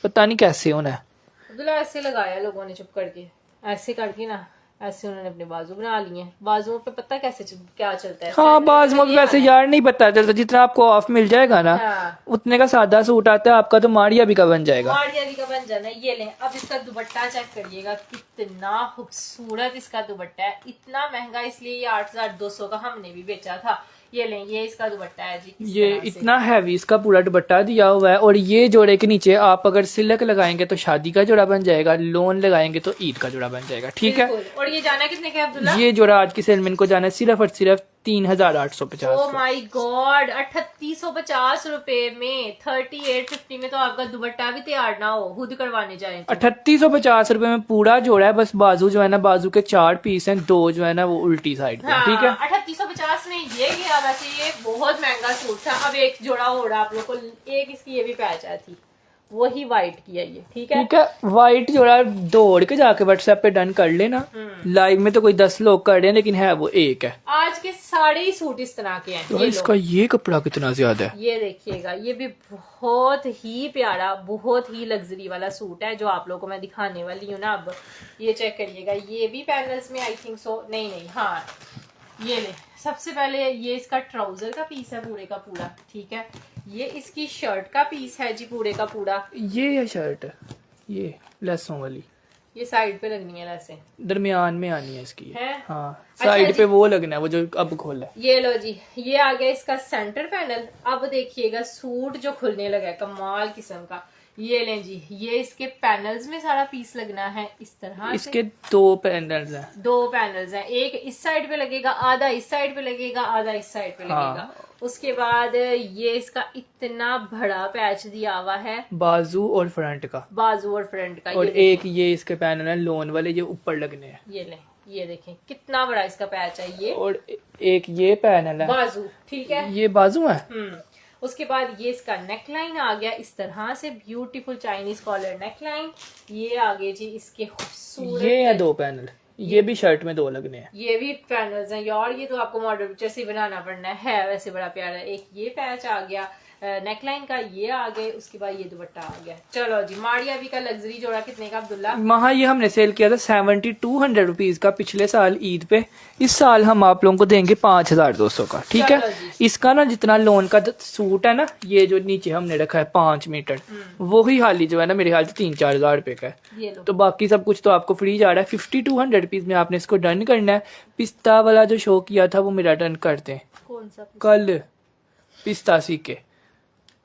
पता नहीं कैसे होना है। अब्दुल्ला ऐसे लगाया लोगों ने चुप करके, ऐसे करके ना, ऐसे उन्होंने अपने बाजू बना लिए हैं। बाजुओं पे पता कैसे क्या चलता है। हाँ, बाजुओं पे वैसे यार नहीं पता चलता, जितना आपको ऑफ मिल जाएगा ना हाँ। उतने का सादा सूट आता है आपका, तो मारिया भी का बन जाएगा। मारिया भी का बन जाना है। ये लें, अब इसका दुपट्टा चेक करिएगा, कितना खूबसूरत इसका दुपट्टा है। इतना महंगा इसलिए ये 8200 का हमने भी बेचा था। ये लें, ये इसका दुपट्टा है जी। ये इतना हैवी इसका पूरा दुपट्टा दिया हुआ है, और ये जोड़े के नीचे आप अगर सिलक लगाएंगे तो शादी का जोड़ा बन जाएगा, लोन लगाएंगे तो ईद का जोड़ा बन जाएगा। ठीक है, और ये जाना कितने का है अब्दुल्ला? ये जोड़ा आज की सेल में इनको जाना है सिर्फ और सिर्फ 3850। ओह माय गॉड, 3850 रुपए में 3850 में तो आपका दुपट्टा भी तैयार ना हो, खुद करवाने जाए तो। 3850 रुपए में पूरा जोड़ा है। बस बाजू जो है ना, बाजू के 4 पीस हैं, 2 जो है ना वो उल्टी साइड पे। हाँ, ठीक है, 3850 में ये गया। वैसे ये बहुत महंगा सूट था। अब एक जोड़ा हो रहा आप लोग को, एक इसकी ये भी पैच आई थी, वही वाइट की है ये, ठीक है। ठीक है, वाइट जोड़ा दौड़ के जाके व्हाट्सएप पे डन कर लेना। लाइव में तो कोई 10 लोग कर रहे हैं लेकिन है वो एक है। आज के सारे ही सूट इस तरह के हैं। तो ये इसका ये कपड़ा कितना ज्यादा है, ये देखिएगा, ये भी बहुत ही प्यारा, बहुत ही लग्जरी वाला सूट है जो आप लोगों को मैं दिखाने वाली हूँ ना। अब ये चेक करिएगा, ये भी पैनल्स में आई थिंक सो, नहीं हाँ, ये ले। सबसे पहले ये इसका ट्राउजर का पीस है पूरे का पूरा, ठीक है। ये इसकी शर्ट का पीस है जी पूरे का पूरा। ये है शर्ट, ये लेसों वाली, ये साइड पे लगनी है ऐसे, दरमियान में आनी है इसकी है? हाँ, अच्छा साइड जी। पे वो लगना है, वो जो अब खोला है। ये लो जी, ये आ गया इसका सेंटर पैनल। अब देखिएगा सूट जो खुलने लगा है कमाल किस्म का। ये लें जी, ये इसके पैनल्स में सारा पीस लगना है इस तरह से। इसके 2 पैनल्स हैं। 2 पैनल्स हैं, एक इस साइड पे लगेगा, आधा इस साइड पे लगेगा, आधा इस साइड पे लगेगा। उसके बाद ये इसका इतना बड़ा पैच दिया हुआ है, बाजू और फ्रंट का, बाजू और फ्रंट का। और ये एक ये इसके पैनल है लोन वाले, ये ऊपर लगने हैं। ये लें, ये देखें कितना बड़ा इसका पैच है ये, और एक ये पैनल है, बाजू, ठीक है। ये बाजू है। उसके बाद ये इसका नेक लाइन आ गया इस तरह से, beautiful Chinese collar neckline. ये आगे जी इसके खूबसूरत, ये है 2 पैनल, ये भी शर्ट में 2 लगने हैं। ये भी पैनल्स हैं यार, ये तो आपको मॉडल पिक्चर से बनाना पड़ना है वैसे बड़ा प्यारा। एक ये पैच आ गया नेकलाइन का, ये आ गए। उसके बाद ये दुपट्टा आ गया। चलो जी, माड़िया भी का लग्जरी जोड़ा कितने का अब्दुल्ला? वहाँ ये हमने सेल किया था 7200 रुपीज का पिछले साल ईद पे। इस साल हम आप लोगों को देंगे 5200 का, ठीक है। इसका ना जितना लोन का सूट है ना, ये जो नीचे हमने रखा है 5 मीटर, वो ही हाली जो है ना मेरे ख्याल से 3-4 हजार रुपए का है। ये लो। तो बाकी सब कुछ तो आपको फ्री जा रहा है। 5200 रुपीज में आपने इसको डन करना है। पिस्ता वाला जो शो किया था वो मेरा डन करते हैं कौन सा कल, पिस्ता सीखे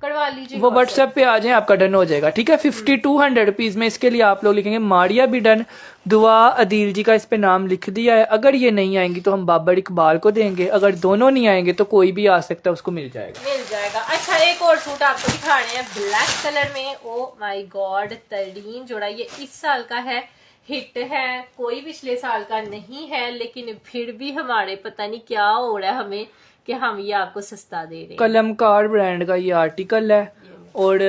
करवा लीजिए, वो व्हाट्सएप पे आ जाए, आपका डन हो जाएगा, ठीक है। 5200 रुपीज में इसके लिए आप लोग लिखेंगे मारिया भी डन, दुआ अदील जी का इस पे नाम लिख दिया है। अगर ये नहीं आएंगी तो हम बाबर इकबाल को देंगे, अगर दोनों नहीं आएंगे तो कोई भी आ सकता है, उसको मिल जाएगा। अच्छा, एक और सूट आपको दिखा रहे हैं ब्लैक कलर में। ओ माय गॉड, तरीन जोड़ा, ये इस साल का है, हिट है, कोई पिछले साल का नहीं है, लेकिन फिर भी हमारे पता नहीं क्या हो रहा है हमें कि हम ये आपको सस्ता दे रहे हैं। कलमकार ब्रांड का ये आर्टिकल है, और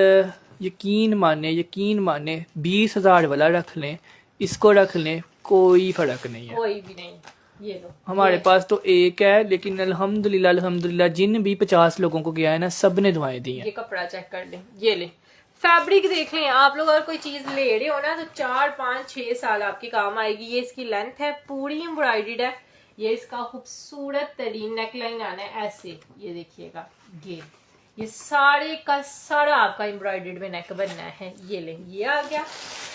यकीन माने 20,000 वाला रख लें, इसको रख लें, कोई फर्क नहीं है, कोई भी नहीं। ये लो, हमारे पास तो एक है, लेकिन अल्हम्दुलिल्लाह जिन भी 50 लोगों को गया है ना, सब ने दुआएं दी हैं। ये कपड़ा चेक कर लें, ये ले, फैब्रिक देख लें आप लोग। अगर कोई चीज ले रहे हो ना तो 4, 5, 6 साल आपके काम आएगी। ये इसकी लेंथ है, पूरी एम्ब्रॉयडर्ड है। ये इसका खूबसूरत तरीन नेकलाइन आना है ऐसे, ये देखिएगा, ये सारे का सारा आपका एम्ब्रॉयडर्ड में नेक बनना है। ये ले, ये आ गया।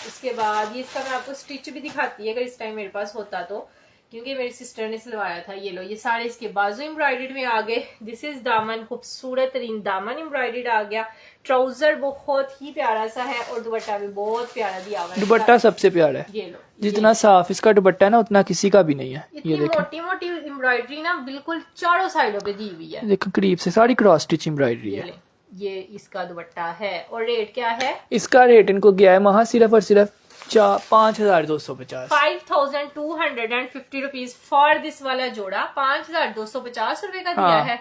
उसके बाद ये इसका मैं आपको स्टिच भी दिखाती है अगर इस टाइम मेरे पास होता तो, क्योंकि मेरी सिस्टर ने सिलवाया था। ये लो, ये सारे इसके बाजू एम्ब्रॉयडर्ड में आ गए। दिस इज दामन, खूबसूरत तरीन दामन एम्ब्रॉयडर्ड आ गया। ट्राउजर बहुत ही प्यारा सा है, और दुपट्टा भी बहुत प्यारा दिया हुआ है। दुपट्टा सबसे प्यारा है, ये लो, जितना साफ इसका दुपट्टा है ना उतना किसी का भी नहीं है। इतनी मोटी मोटी एम्ब्रॉयडरी ना बिल्कुल चारों साइडों पे दी हुई है। देखो करीब से सारी क्रॉस स्टिच एम्ब्रॉयडरी है। ये इसका दुपट्टा है, और रेट क्या है? इसका रेट इनको गया है वहाँ सिर्फ और सिर्फ 5250। 5250 रुपीज फॉर दिस वाला जोड़ा। 5250 रुपए का दिया है।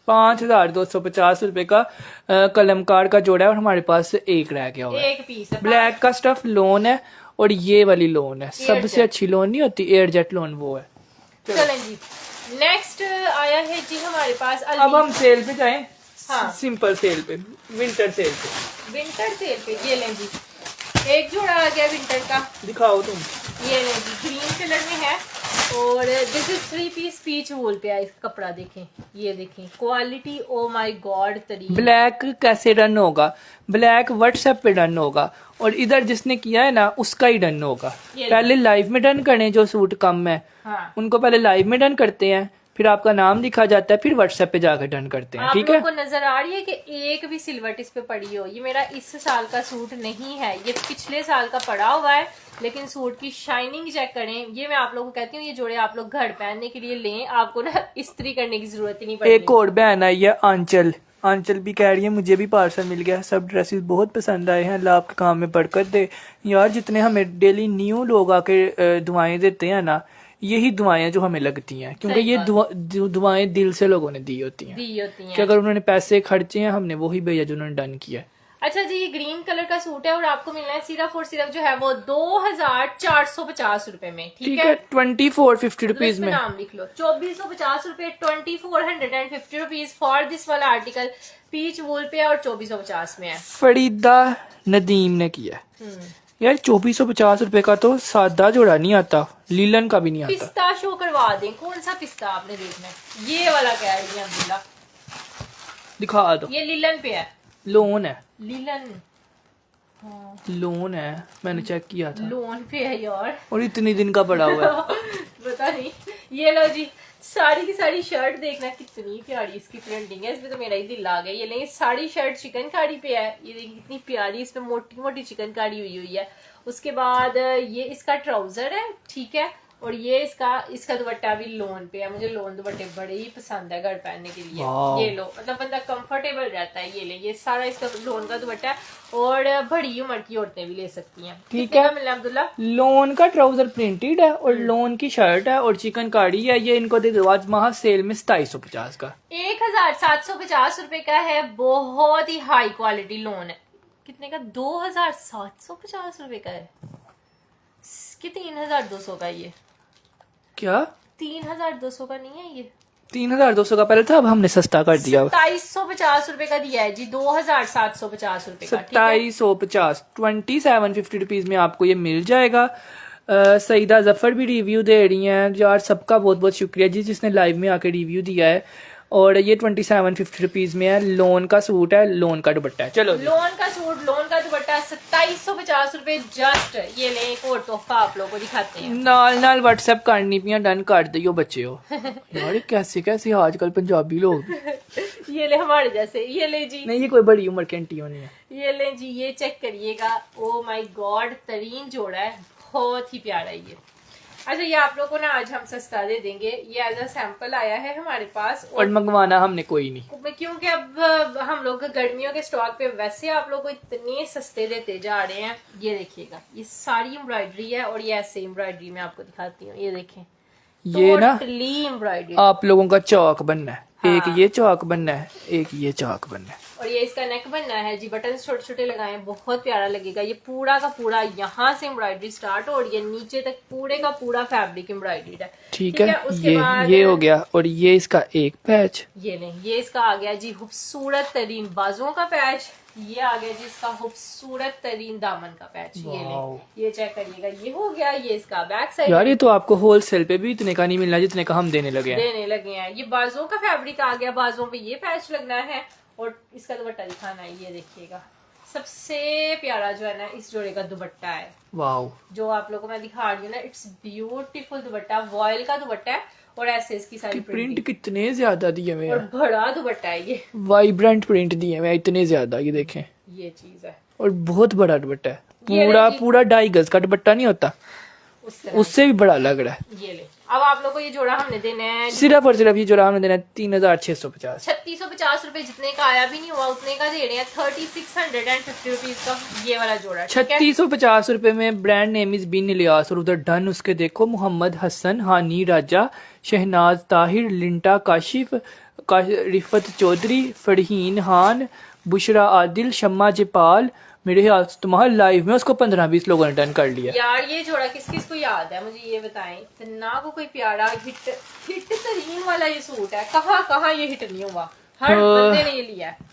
5250 रुपए का कलमकार का जोड़ा है, और हमारे पास एक रह गया हुआ है। एक पीस है, ब्लैक का स्टफ लोन है, और ये वाली लोन है, सबसे अच्छी लोन नहीं होती, एयर जेट लोन, वो है। चलें जी, नेक्स्ट आया है जी हमारे पास अब हम सेल पे जाएं। हाँ, सिंपल सेल पे, विंटर सेल पे, विंटर सेल पे। ये लें जी, एक जोड़ा आ गया विंटर का, दिखाओ तुम। ये लें जी, ग्रीन कलर में है, और दिस इज 3 पीस पीच वूल पे है। इसका कपड़ा देखें, ये देखें क्वालिटी, ओ माय गॉड तरीके। ब्लैक कैसे डन होगा? ब्लैक व्हाट्सएप पे डन होगा, और इधर जिसने किया है ना उसका ही डन होगा। पहले लाइव में डन करें, जो सूट कम है हाँ, उनको पहले लाइव में डन करते हैं, फिर आपका नाम लिखा जाता है, फिर व्हाट्सएप पे जाकर डन करते हैं, ठीक है। आपको नजर आ रही है कि एक भी सिल्वर इस पे पड़ी हो? ये मेरा इस साल का सूट नहीं है, ये पिछले साल का पड़ा हुआ है, लेकिन सूट की शाइनिंग चेक करें। ये मैं आप लोगों को कहती हूँ, ये जोड़े आप लोग घर पहनने के लिए लें, आपको ना इस्त्री करने की जरूरत ही नहीं पड़ेगी। एक और बहन आई है आंचल भी कह रही है मुझे भी पार्सल मिल गया, सब ड्रेसेस बहुत पसंद आए हैं, अल्लाह आपके काम में बरकत दे। यार जितने हमें डेली न्यू लोग आके दुआएं देते हैं ना, यही दुआएं जो हमें लगती हैं, क्योंकि ये दुआएं दिल से लोगों ने दी होती हैं, कि अगर उन्होंने पैसे खर्चे हैं हमने वही भेजा जो उन्होंने डन किया है। अच्छा जी, ये ग्रीन कलर का सूट है और आपको मिलना है सिर्फ और सिर्फ जो है वो 2450 रुपए में। ठीक है, 2450 रुपीज इसमें में। नाम लिख लो, 2450 रुपए, 2450 रुपीज फॉर दिस वाला आर्टिकल। पीच वूल पे और 2450 में है। फरीदा नदीम ने किया है। यार 2450 रुपए का तो सादा जोड़ा नहीं आता, लीलन का भी नहीं आता। पिस्ता शो करवा दें, कौन सा पिस्ता आपने देखना है? ये वाला कह रही है अब्दुल्ला, दिखा दो। ये लीलन पे है। लोन है, लीलन, हाँ लोन है, मैंने चेक किया था। लोन पे है यार, और इतनी दिन का पड़ा हुआ है। पता नहीं। ये लो जी, सारी की सारी शर्ट देखना कितनी प्यारी इसकी प्रिंटिंग है, इसमें तो मेरा ही दिल आ गया। ये लेंगे, सारी शर्ट चिकनकारी पे है, ये देखिए कितनी प्यारी, इसमें मोटी मोटी चिकनकारी हुई है। उसके बाद ये इसका ट्राउजर है, ठीक है, और ये इसका दुपट्टा भी लोन पे है। मुझे लोन दुपट्टे बड़े ही पसंद है घर पहनने के लिए। ये लो, मतलब बंदा कंफर्टेबल रहता है। ये ले, ये सारा इसका लोन का दुपट्टा है और बड़ी उम्र की औरतें भी ले सकती हैं। ठीक है, मिला अब्दुल्ला? लोन का ट्राउजर प्रिंटेड है और लोन की शर्ट है और चिकनकारी है। ये इनको दे दो आज महा सेल में 2750 का। 1750 रुपए का है, बहुत ही हाई क्वालिटी लोन है। कितने का? 2750 रुपए का है कि 3200 का? ये क्या 3200 का नहीं है? ये 3200 का पहले था, अब हमने सस्ता कर दिया। 2750 रुपए का दिया है जी, 2750 रुपए का। 2750, 2750 रुपीज में आपको ये मिल जाएगा। सईदा जफर भी रिव्यू दे रही हैं यार, सबका बहुत बहुत शुक्रिया जी जिसने लाइव में आके रिव्यू दिया है। और ये 2750 रुपीज में है। लोन का सूट है, लोन का दुपट्टा है। चलो लोन का सूट, लोन का दुपट्टा 2750 रुपए जस्ट। ये ले, एक और तोहफा आप लोगों को दिखाते हैं। नाल व्हाट्सएप करनी पिया, डन कर दियो बच्चे हो। यार कैसे कैसे आजकल पंजाबी लोग। ये ले हमारे जैसे, ये ले जी। नहीं, ये कोई बड़ी उम्र के आंटी नहीं है। ये ले जी, ये चेक करिएगा। ओ माय गॉड, तरीन जोड़ा है, बहुत ही प्यारा ये। अच्छा, ये आप लोगों को ना आज हम सस्ता दे देंगे। ये एज अ सैंपल आया है हमारे पास और मंगवाना हमने कोई नहीं, क्योंकि अब हम लोग गर्मियों के स्टॉक पे वैसे आप लोग को इतने सस्ते देते जा रहे हैं। ये देखिएगा, ये सारी एम्ब्रॉयडरी है और ये ऐसे एम्ब्रॉयडरी मैं आपको दिखाती हूँ। ये देखें, ये ना एम्ब्रॉयडरी आप लोगों का चौक बनना है। हाँ। एक ये चौक बनना है, एक ये चौक बनना है। और ये इसका नेक बनना है जी, बटन छोटे छोटे लगाए, बहुत प्यारा लगेगा। ये पूरा का पूरा यहाँ से एम्ब्रॉयडरी स्टार्ट और ये नीचे तक पूरे का पूरा फैब्रिक एम्ब्रॉयडरी है। ठीक है, ये हो गया। और ये इसका एक पैच, ये नहीं, ये इसका आ गया जी खूबसूरत तरीन बाजुओं का पैच। ये आ गया जी इसका खूबसूरत तरीन दामन का पैच। ये ले, ये चेक करिएगा, ये हो गया। ये इसका बैक साइड। यार ये तो आपको होलसेल पे भी इतने का नहीं मिलना जितने का हम देने लगे हैं। ये बाजुओं का फैब्रिक आ गया, बाजुओं पे ये पैच लगना है और इसका दुपट्टा दिखाना है। ये देखिएगा, सबसे प्यारा जो है ना इस जोड़े का दुपट्टा है। वाओ, जो आप लोगों को मैं दिखा रही हूँ ना, इट्स ब्यूटीफुल दुपट्टा, वॉयल का दुपट्टा है और ऐसे इसकी सारी प्रिंट कितने ज्यादा दिए हुए और हैं। बड़ा दुपट्टा है ये, वाइब्रेंट प्रिंट दिए हुए हैं इतने ज्यादा। ये देखें, ये चीज है। और बहुत बड़ा दुपट्टा है, पूरा 2.5 गज का दुपट्टा नहीं होता, उससे भी बड़ा लग रहा है। ये ले, अब आप लोग को ये जोड़ा हमने देना है सिर्फ और सिर्फ, ये जोड़ा हमने देना है 3650। 3650 रुपए, जितने का आया भी नहीं हुआ उतने का दे रहे हैं। 3650 रुपीज का ये वाला जोड़ा। 3650 रुपए में। Brand name is been Ilyas और उधर डन उसके देखो मोहम्मद हसन, हानी राजा, शहनाज ताहिर, लिंटा काशिफ, रिफत चौधरी, फरहीन खान, बुशरा आदिल, शम्मा जयपाल। मेरे ख्याल से तुम्हारे लाइव में उसको 15-20 लोगों ने डन कर लिया। यार ये जोड़ा किस किस को याद है, मुझे ये बताएं। इतना को कोई प्यारा हिट तरीन वाला ये सूट है, कहाँ ये हिट नहीं हुआ, हर बंदे ने ये लिया है।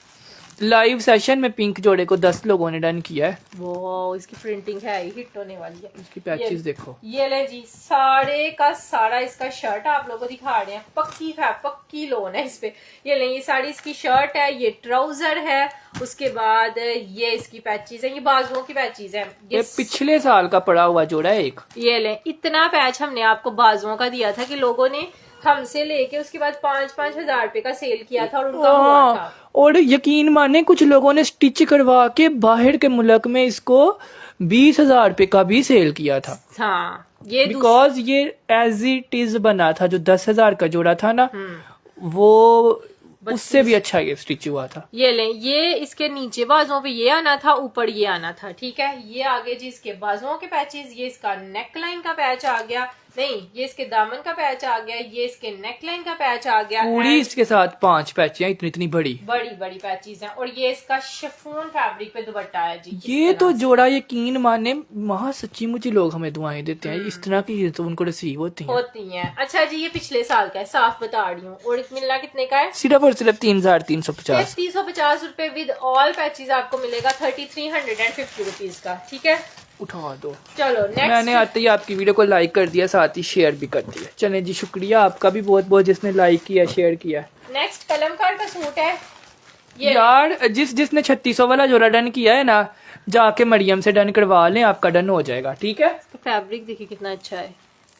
लाइव सेशन में पिंक जोड़े को 10 लोगों ने डन किया है। वो इसकी प्रिंटिंग है, हिट होने वाली है। इसकी पैचेस देखो। ये ले जी, सारे का सारा इसका शर्ट आप लोगों को दिखा रहे हैं। पक्की लोन है इस पे। ये ले, ये साड़ी इसकी शर्ट है, ये ट्राउजर है, उसके बाद ये इसकी पैचेस है, ये बाजुओं की पैचेस है। ये पिछले साल का पड़ा हुआ जोड़ा है एक। ये ले, इतना पैच हमने आपको बाजुओं का दिया था कि लोगों ने हमसे लेके उसके बाद 5-5 हजार रुपए का सेल किया था और उनका हुआ था। और यकीन माने कुछ लोगों ने स्टिच करवा के बाहर के मुल्क में इसको 20,000 रुपए का भी सेल किया था। हाँ, ये बिकॉज ये एज इट इज बना था। जो 10,000 का जोड़ा था ना, वो उससे भी अच्छा ये स्टिच हुआ था। ये ले, ये इसके नीचे बाजुओं पे ये आना था, ऊपर ये आना था। ठीक है, ये आगे जी इसके बाजुओं के पैचेस, ये इसका नेक लाइन का पैच आ गया, नहीं, ये इसके दामन का पैच आ गया, ये इसके नेकलाइन का पैच आ गया, पूरी इसके साथ 5 पैचियां इतनी इतनी बड़ी बड़ी बड़ी पैचेस हैं, और ये इसका शिफॉन फैब्रिक पे दुपट्टा है जी। ये तो जोड़ा यकीन माने वहाँ सच्ची मुच्ची लोग हमें दुआएं देते हैं, इस तरह की तो उनको रिसीव होती हैं। अच्छा जी, ये पिछले साल का है, साफ बता रही हूँ। और मिलना कितने का है? सिर्फ और सिर्फ 3,350। 350 रुपए विद ऑल पैचेस आपको मिलेगा 3350 रुपीज का। ठीक है, उठा दो। चलो नेक्स्ट। मैंने आते ही आपकी वीडियो को लाइक कर दिया, साथ ही शेयर भी कर दिया। चले जी, शुक्रिया आपका भी बहुत बहुत जिसने लाइक किया, शेयर किया। नेक्स्ट कलमकार का सूट है ये। यार जिसने 3600 वाला जोड़ा डन किया है ना, जाके मरियम से डन करवा लें, आपका डन हो जाएगा। ठीक है, तो फैब्रिक देखिए कितना अच्छा है।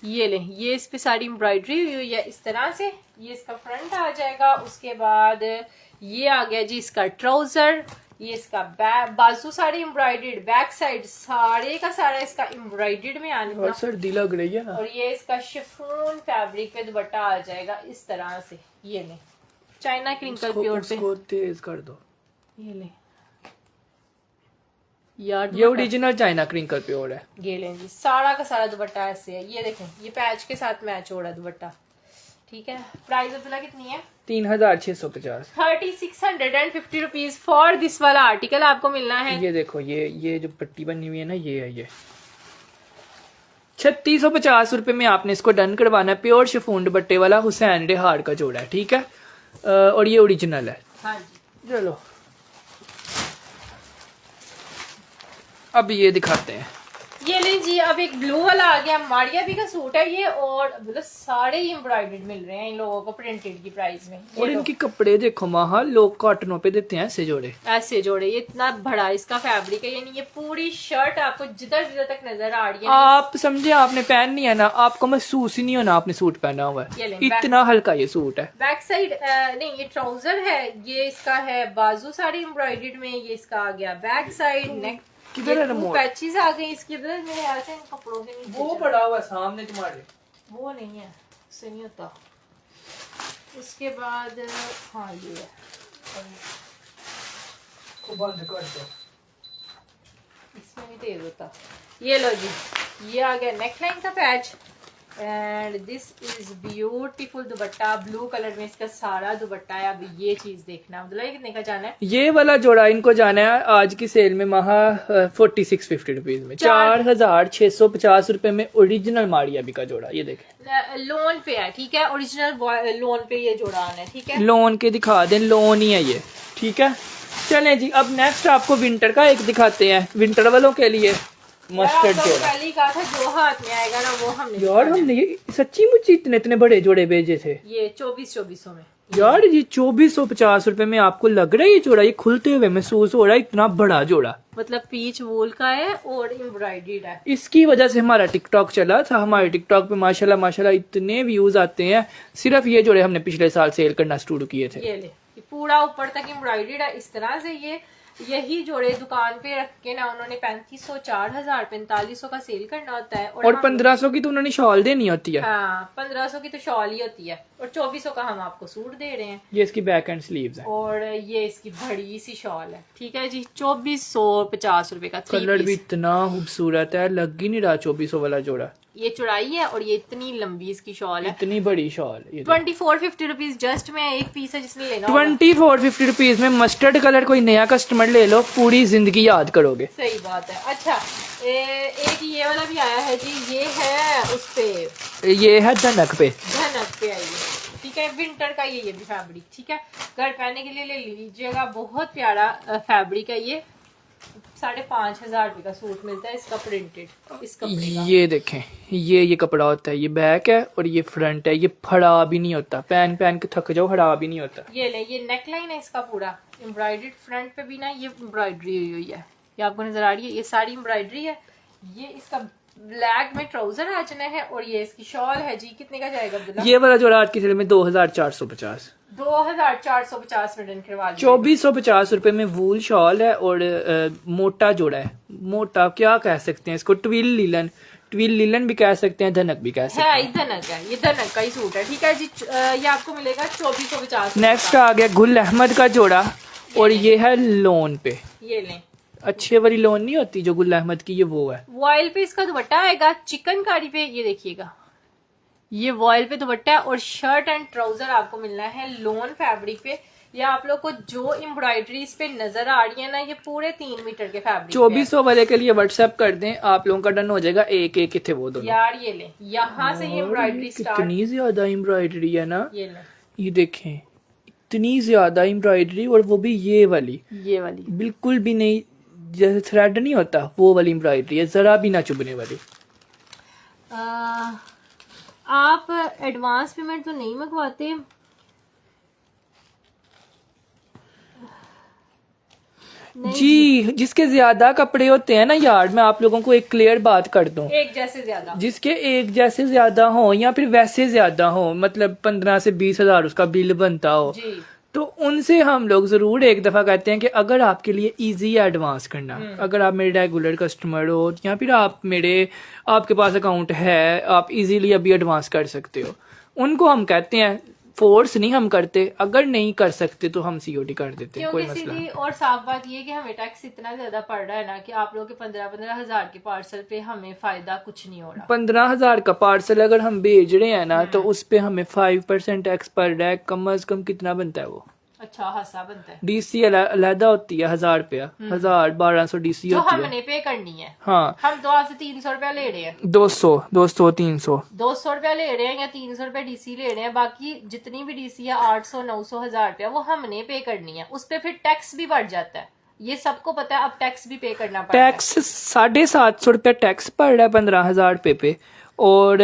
ये ले, ये इस पे सारी एम्ब्रॉयडरी हुई है इस तरह से। ये इसका फ्रंट आ जाएगा। उसके बाद ये आ गया जी इसका ट्राउजर। ये इसका बाजू सारी एम्ब्रॉयडर्ड, बैक साइड सारे का सारा इसका एम्ब्रॉयडर्ड में आने और सर्दी लग रही है ना। और ये इसका शिफॉन फैब्रिक पे दुपट्टा आ जाएगा इस तरह से। ये ले, चाइना क्रिंकल प्योर पे। उसको तेज कर दो। ये ले यार, ये ओरिजिनल चाइना क्रिंकल प्योर है। ये लें जी, सारा का सारा दुपट्टा ऐसे है। ये देखें, ये पैच के साथ मैच हो रहा है दुपट्टा। ठीक है, प्राइस अब्दुल्ला कितनी है? 3,650। 3650 रुपीज फॉर दिस वाला आर्टिकल आपको मिलना है। ये देखो, ये जो पट्टी बनी हुई है ना, ये है। ये 3650 रुपए में आपने इसको डन करवाना है। प्योर शिफॉन दुपट्टे वाला हुसैन रेहार का जोड़ा है। ठीक है, और ये ओरिजिनल है। हाँ जी, चलो अब ये दिखाते हैं। ये लें जी, अब एक ब्लू वाला आ गया। मारिया भी का सूट है ये, और मतलब सारे ही एम्ब्रॉयडर्ड मिल रहे हैं इन लोगों को प्रिंटेड की प्राइस में। और इनके कपड़े देखो वहाँ, लोग कॉटनों पे देते हैं ऐसे जोड़े। ऐसे जोड़े, ये इतना बड़ा इसका फैब्रिक है, यानी ये पूरी शर्ट आपको जिधर जिधर तक नजर आ रही है। आप समझे, आपने पहननी है ना, आपको महसूस ही नहीं होना आपने सूट पहना हुआ है। इतना हल्का ये सूट है। बैक साइड नहीं, ये ट्राउजर है। ये इसका है बाजू साड़ी एम्ब्रॉयडर्ड में। ये इसका आ गया बैक साइड, नेक किधर है रिमोट? पैचेस आ गई इसके अंदर। मेरे ख्याल से इन कपड़ों के नीचे वो पड़ा हुआ सामने तुम्हारे। वो नहीं है, उससे नहीं होता। उसके बाद हाँ ये है, को बंद कर दो, इसमें भी तेज होता। ये लो जी, ये आ गया नेकलाइन का patch. And this is beautiful dupatta, blue colour में इसका सारा दुपट्टा है। अब ये चीज देखना, मतलब कितने का जाना है? ये वाला जोड़ा इनको जाना है आज की सेल में महा 4650 रुपीज में, 4650 रुपए में ओरिजिनल मारिया भी का जोड़ा। ये देखें, लोन पे है। ठीक है, ओरिजिनल लोन पे ये जोड़ा आना है। ठीक है, लोन के दिखा दें, लोन ही है ये। ठीक है, चलें जी, अब नेक्स्ट आपको विंटर का एक दिखाते हैं, विंटर वालों के लिए मस्टर्ड जोड़ा। पहले ही कहा था जो हाथ में आएगा ना वो हमने। यार हमने ये सच्ची मुच्ची इतने इतने बड़े जोड़े भेजे थे। ये 2400 में। यार ये 2450 रुपए में आपको लग रहा है ये जोड़ा, ये खुलते हुए महसूस हो रहा है, इतना बड़ा जोड़ा। मतलब पीच वूल का है और एम्ब्रॉयडर्ड है। इसकी वजह से हमारा टिकटॉक चला था। हमारे टिकटॉक पे माशाल्लाह माशाल्लाह इतने व्यूज आते हैं। सिर्फ ये जोड़े हमने पिछले साल सेल करना शुरू किए थे। ये ले, ये पूरा ऊपर तक एम्ब्रॉयडर्ड है इस तरह से। यही जोड़े दुकान पे रख के ना उन्होंने 3500, 4000, 4500 का सेल करना होता है। और 1500 की तो उन्होंने शॉल देनी होती है। हाँ, 1500 की तो शॉल ही होती है, और 2400 का हम आपको सूट दे रहे हैं। ये इसकी बैक एंड स्लीव्स है, और ये इसकी बड़ी सी शॉल है। ठीक है जी, 2450 रुपए का। कलर भी इतना खूबसूरत है, लग ही नहीं रहा 2400 वाला जोड़ा। ये चौड़ाई है और ये इतनी लंबी इसकी शॉल है, इतनी बड़ी शॉल। 2450 रुपीज जस्ट में एक पीस है जिसने लेना। 2450 रुपीज में मस्टर्ड कलर कोई नया कस्टमर ले लो, पूरी जिंदगी याद करोगे। सही बात है। अच्छा, एक ये वाला भी आया है जी, ये है उस पे, ये है धनक पे। धनक पे आई है। ठीक है, विंटर का ये भी फैब्रिक। ठीक है, घर पहनने के लिए ले लीजिएगा, बहुत प्यारा फैब्रिक है ये। 5500 रुपए का सूट मिलता है इसका प्रिंटेड, इस कपड़े का। ये देखें, ये कपड़ा होता है, ये बैक है और ये फ्रंट है। ये फड़ा भी नहीं होता, पहन के थक जाओ, फड़ा भी नहीं होता। ये ले, ये नेकलाइन है इसका पूरा एम्ब्रॉयडर्ड, फ्रंट पे भी ना ये एम्ब्रॉयडरी हुई है, ये आपको नजर आ रही है। ये सारी एम्ब्रॉयडरी है। ये इसका ब्लैक में ट्राउजर आ जाना है, और ये इसकी शॉल है जी। कितने का जाएगा अब्दुल्ला? ये वाला जोड़ा आज की सेल में 2450। 2450 में डन करवा लीजिए। 2450 रुपए में वूल शॉल है, और मोटा जोड़ा है। मोटा क्या कह सकते हैं इसको, ट्विल लीलन भी कह सकते हैं, धनक भी कह सकते हैं। है धनक है, ये धनक का ही सूट है। ठीक है जी, ये आपको मिलेगा 2450। नेक्स्ट आ गया गुल अहमद का जोड़ा, और ये है लोन पे। ये लें, अच्छे वाली लोन नहीं होती जो गुल अहमद की, ये वो है। वॉयल पे इसका दुपट्टा आएगा, चिकनकारी पे। ये देखिएगा, ये वॉयल पे दुपट्टा है और शर्ट एंड ट्राउजर आपको मिलना है लोन फैब्रिक पे। ये आप लोग को जो एम्ब्रॉयडरी इस पे नजर आ रही है ना, ये पूरे 3 मीटर के फैब्रिक 2400 वाले के लिए व्हाट्सएप कर दें, आप लोगों का डन हो जाएगा। एक एक थे वो दोनों यार। ये ले, यहाँ से ये एम्ब्रॉयडरी स्टार्ट। कितनी ज्यादा एम्ब्रॉयडरी है ना, ये ले, ये देखें इतनी ज्यादा एम्ब्रॉयडरी, और वो भी ये वाली बिल्कुल भी नहीं, जैसे थ्रेड नहीं होता वो वाली एम्ब्रॉयडरी है, जरा भी ना चुभने वाली। आप एडवांस पेमेंट तो नहीं मंगवाते? जी, जिसके ज्यादा कपड़े होते हैं ना यार, मैं आप लोगों को एक क्लियर बात कर दूं, एक जैसे ज्यादा, जिसके एक जैसे ज्यादा हो या फिर वैसे ज्यादा हो, मतलब 15 से 20 हजार उसका बिल बनता हो जी। तो उनसे हम लोग जरूर एक दफा कहते हैं कि अगर आपके लिए इजी है एडवांस करना, अगर आप मेरे रेगुलर कस्टमर हो या फिर आपके पास अकाउंट है, आप इजीली अभी एडवांस कर सकते हो, उनको हम कहते हैं, फोर्स नहीं हम करते, अगर नहीं कर सकते तो हम सीओडी कर देते हैं, कोई मसला नहीं। और साफ बात ये कि हमें टैक्स इतना ज्यादा पड़ रहा है ना कि आप लोग के 15-15 हजार के पार्सल पे हमें फायदा कुछ नहीं हो रहा। 15 हजार का पार्सल अगर हम भेज रहे हैं ना तो उस पे हमें 5% टैक्स पड़ रहा है, कम अज कम कितना बनता है वो? अच्छा खासा बनता है। डीसी अलहदा होती है 1000 रुपया, 1200 डीसी जो होती है, हमने पे करनी है। हाँ हम तो आपसे 300 रुपया ले रहे हैं, 200 300 200 रुपया ले रहे हैं या 300 रुपया डीसी ले रहे हैं, बाकी जितनी भी डीसी है 800 900 हजार रुपया वो हमने पे करनी है। उस पे फिर टैक्स भी बढ़ जाता है, ये सबको पता है। अब टैक्स भी पे करना पड़ता है। टैक्स 750 रुपया टैक्स पड़ रहा है 15,000 रुपये पे, और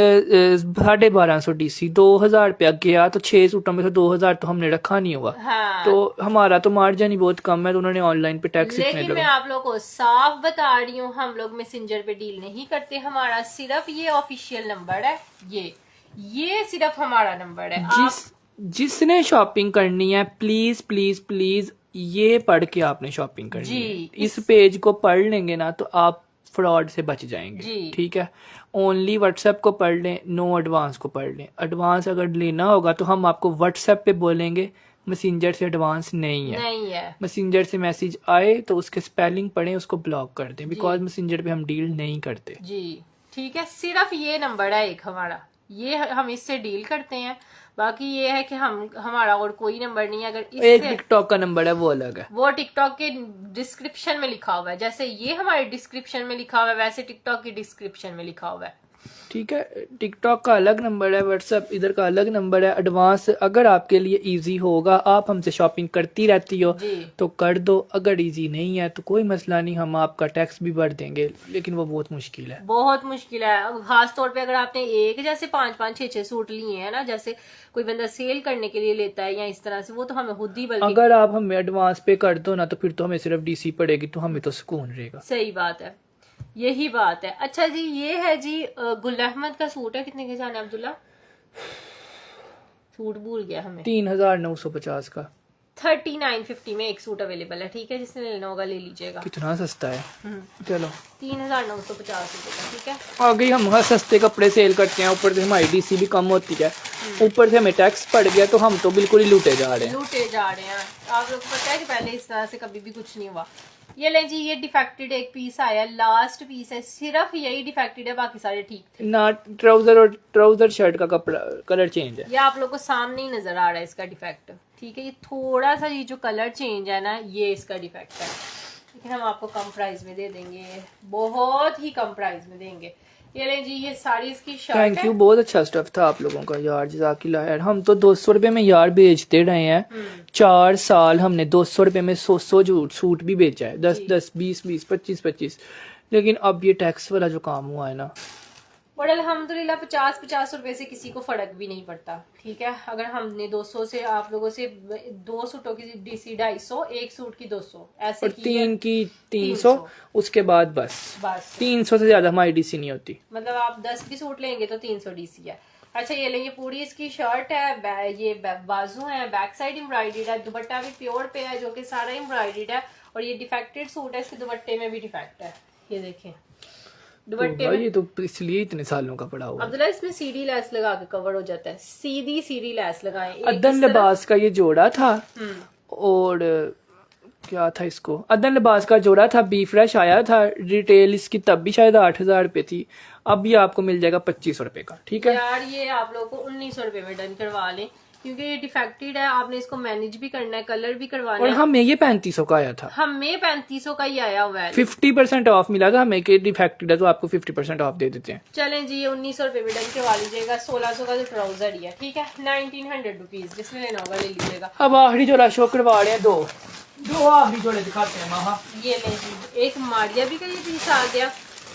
1250 डीसी, 2000 रुपया गया तो 6 सूटों में से 2000 तो हमने रखा नहीं हुआ। हाँ। तो हमारा तो मार्जिन ही बहुत कम है, तो उन्होंने ऑनलाइन पे टैक्स इतने लेकिन मैं आप लोग को साफ बता रही हूँ, हम लोग मैसेंजर पे डील नहीं करते। हमारा सिर्फ ये ऑफिशियल नंबर है, ये सिर्फ हमारा नंबर है। जिसने शॉपिंग करनी है प्लीज प्लीज प्लीज ये पढ़ के आपने शॉपिंग करनी है। इस पेज को पढ़ लेंगे ना तो आप फ्रॉड से बच जाएंगे, ठीक है। ओनली व्हाट्सएप को पढ़ लें, नो एडवांस को पढ़ लें। एडवांस अगर लेना होगा तो हम आपको व्हाट्सएप पे बोलेंगे, मैसेंजर से एडवांस नहीं है। मैसेंजर से मैसेज आए तो उसके स्पेलिंग पढ़ें, उसको ब्लॉक कर दें, बिकॉज मैसेंजर पे हम डील नहीं करते जी, ठीक है। सिर्फ ये नंबर है एक हमारा, ये हम इससे डील करते हैं। बाकी ये है कि हमारा और कोई नंबर नहीं है। अगर एक टिकटॉक का नंबर है वो अलग है, वो टिकटॉक के डिस्क्रिप्शन में लिखा हुआ है। जैसे ये हमारे डिस्क्रिप्शन में लिखा हुआ है वैसे टिकटॉक की डिस्क्रिप्शन में लिखा हुआ है, ठीक है। टिकटॉक का अलग नंबर है, व्हाट्सएप इधर का अलग नंबर है। एडवांस अगर आपके लिए इजी होगा, आप हमसे शॉपिंग करती रहती हो तो कर दो, अगर इजी नहीं है तो कोई मसला नहीं, हम आपका टैक्स भी भर देंगे, लेकिन वो बहुत मुश्किल है, बहुत मुश्किल है। खास तौर पे अगर आपने एक जैसे 5-5 6-6 सूट लिए हैं ना, जैसे कोई बंदा सेल करने के लिए लेता है या इस तरह से, वो तो हमें खुद ही अगर आप हमें एडवांस पे कर दो ना तो फिर तो हमें सिर्फ डीसी पड़ेगी, तो हमें तो सुकून रहेगा। सही बात है, यही बात है। अच्छा जी, ये है जी गुल अहमद का सूट है। कितने के जाने अब्दुल्ला? सूट भूल गया हमें। 3950 का 3950 में एक सूट अवेलेबल है, ठीक है। जिसने लेना होगा ले लीजिएगा। कितना सस्ता है, चलो 3950 रुपए का, ठीक है। आगे हम सस्ते कपड़े सेल करते हैं, ऊपर से हमारी डीसी भी कम होती है, ऊपर से हमें टैक्स पड़ गया तो हम तो बिल्कुल ही लूटे जा रहे हैं। आप लोग को पता है कि पहले इस तरह से कभी भी कुछ नहीं हुआ। ये लें जी, ये डिफेक्टेड एक पीस आया, लास्ट पीस है, सिर्फ यही डिफेक्टेड है, बाकी सारे ठीक थे ना। ट्राउजर और ट्राउजर शर्ट का कपड़ा कलर चेंज है, ये आप लोग को सामने ही नजर आ रहा है इसका डिफेक्ट, ठीक है। ये थोड़ा सा ये जो कलर चेंज है ना, ये इसका डिफेक्ट है, लेकिन हम आपको कम प्राइस में दे देंगे, बहुत ही कम प्राइस में देंगे। ये ले जी, ये साड़ी इसकी शर्ट है। थैंक यू, बहुत अच्छा स्टफ था आप लोगों का यार, जज़ाकिल्लाह यार। हम तो 200 रुपए में यार बेचते रहे हैं, 4 साल हमने 200 रुपए में 100 सूट भी बेचा है, 10-10 20-20 25-25, लेकिन अब ये टैक्स वाला जो काम हुआ है ना, बट अल्हम्दुलिल्लाह 50-50 रुपए से किसी को फर्क भी नहीं पड़ता, ठीक है। अगर हमने 200 से आप लोगों से 2 सूटों की डीसी 250, एक सूट की 200 ऐसे, और 3 की 300, उसके बाद बस 300 से ज्यादा हमारी डीसी नहीं होती। मतलब आप 10 भी सूट लेंगे तो 300 डीसी है। अच्छा, ये लेंगे, पूरी इसकी शर्ट है, ये बाजू है, बैक साइड एम्ब्रॉयडर्ड है, दुपट्टा भी प्योर पे है जो कि सारा एम्ब्रॉयडर्ड है, और ये डिफेक्टेड सूट है, इसके दुपट्टे में भी डिफेक्ट है, ये देखें दुपट्टे में। ये तो इसलिए इतने सालों का पड़ा हुआ। अब्दुल्ला, इसमें सीधी लैस लगा के कवर हो जाता है, सीधी लैस लगाएं। अदन लिबास का ये जोड़ा था और क्या था इसको, अदन लिबास का जोड़ा था, बी फ्रेश आया था, रिटेल इसकी तब भी शायद 8,000 रुपये थी, अब ये आपको मिल जाएगा 2500 रुपये का। ठीक है यार ये आप लोगों को 1900 रुपये में डन करवा लें, क्योंकि ये डिफेक्टेड है, आपने इसको मैनेज भी करना है, कलर भी करवाना और है। हमें ये 3500 का आया था, हमें 3500 का ही आया हुआ है। 50% ऑफ मिला था हमें, कि डिफेक्टेड है तो आपको 50% ऑफ दे देते हैं। चलें जी, ये 1900 रुपये में डन करवा लीजिएगा। 1600 का तो ट्राउजर ही है, ठीक है। 1900 रुपीज, जिसने लेना होगा ले लीजिएगा। अब आखिरी जोड़ा शो करवा रहे हैं, दो आखिरी जोड़े दिखाते हैं महा। ये ले जी, एक मारिया भी का ये पीस आ गया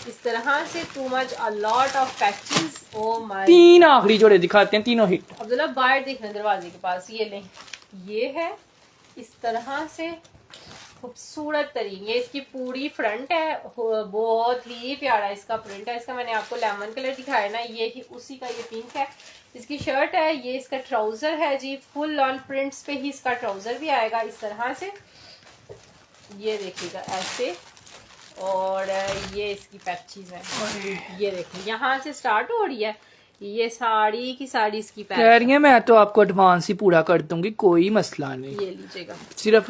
इस तरह से। Too much a lot of patches. Oh my, 3 आखिरी जोड़े दिखाते हैं, तीनों हिट। अब्दुल्ला बाहर देखना दरवाजे के पास। ये ले, ये है इस तरह से खूबसूरत तरीन। ये इसकी पूरी फ्रंट है, बहुत ही प्यारा इसका प्रिंट है। इसका मैंने आपको लेमन कलर दिखाया ना, ये ही उसी का ये पिंक है। इसकी शर्ट है, ये इसका ट्राउजर है जी। फुल ऑन प्रिंट्स पे ही इसका ट्राउजर भी आएगा इस तरह से, ये देखिएगा ऐसे। और ये इसकी पैचेस है, ये देखिए यहाँ से स्टार्ट हो रही है, ये साड़ी की साड़ी इसकी पैच कह रही है मैं तो आपको एडवांस ही पूरा कर दूंगी, कोई मसला नहीं। ये लीजिएगा, सिर्फ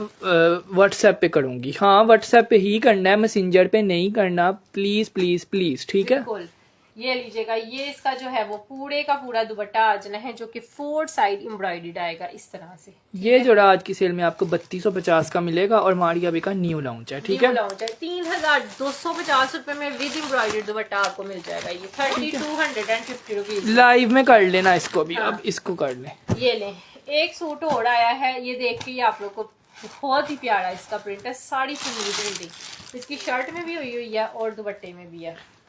व्हाट्सएप पे करूंगी। हाँ व्हाट्सएप पे ही करना है, मैसेंजर पे नहीं करना, प्लीज प्लीज प्लीज। ठीक है, बिल्कुल। ये लीजिएगा, ये इसका जो है वो पूरे का पूरा दुपट्टा आजना है, जो कि 4 साइड एम्ब्रॉयडर्ड आएगा इस तरह से। ये जोड़ा आज की सेल में आपको 3250 का मिलेगा, और मारिया बी का न्यू लॉन्च है। ठीक है, 3250 रुपए में विद एम्ब्रॉयडर्ड दुपट्टा आपको मिल जाएगा। ये 3250 रुपीज। लाइव में कर लेना इसको भी। हाँ। अब इसको कर ले। ये ले, एक सूट और आया है, ये देख के आप लोग को बहुत ही प्यारा इसका प्रिंट है। साड़ी चुनरी प्रिंटिंग इसकी शर्ट में भी हुई है और दुपट्टे में भी है।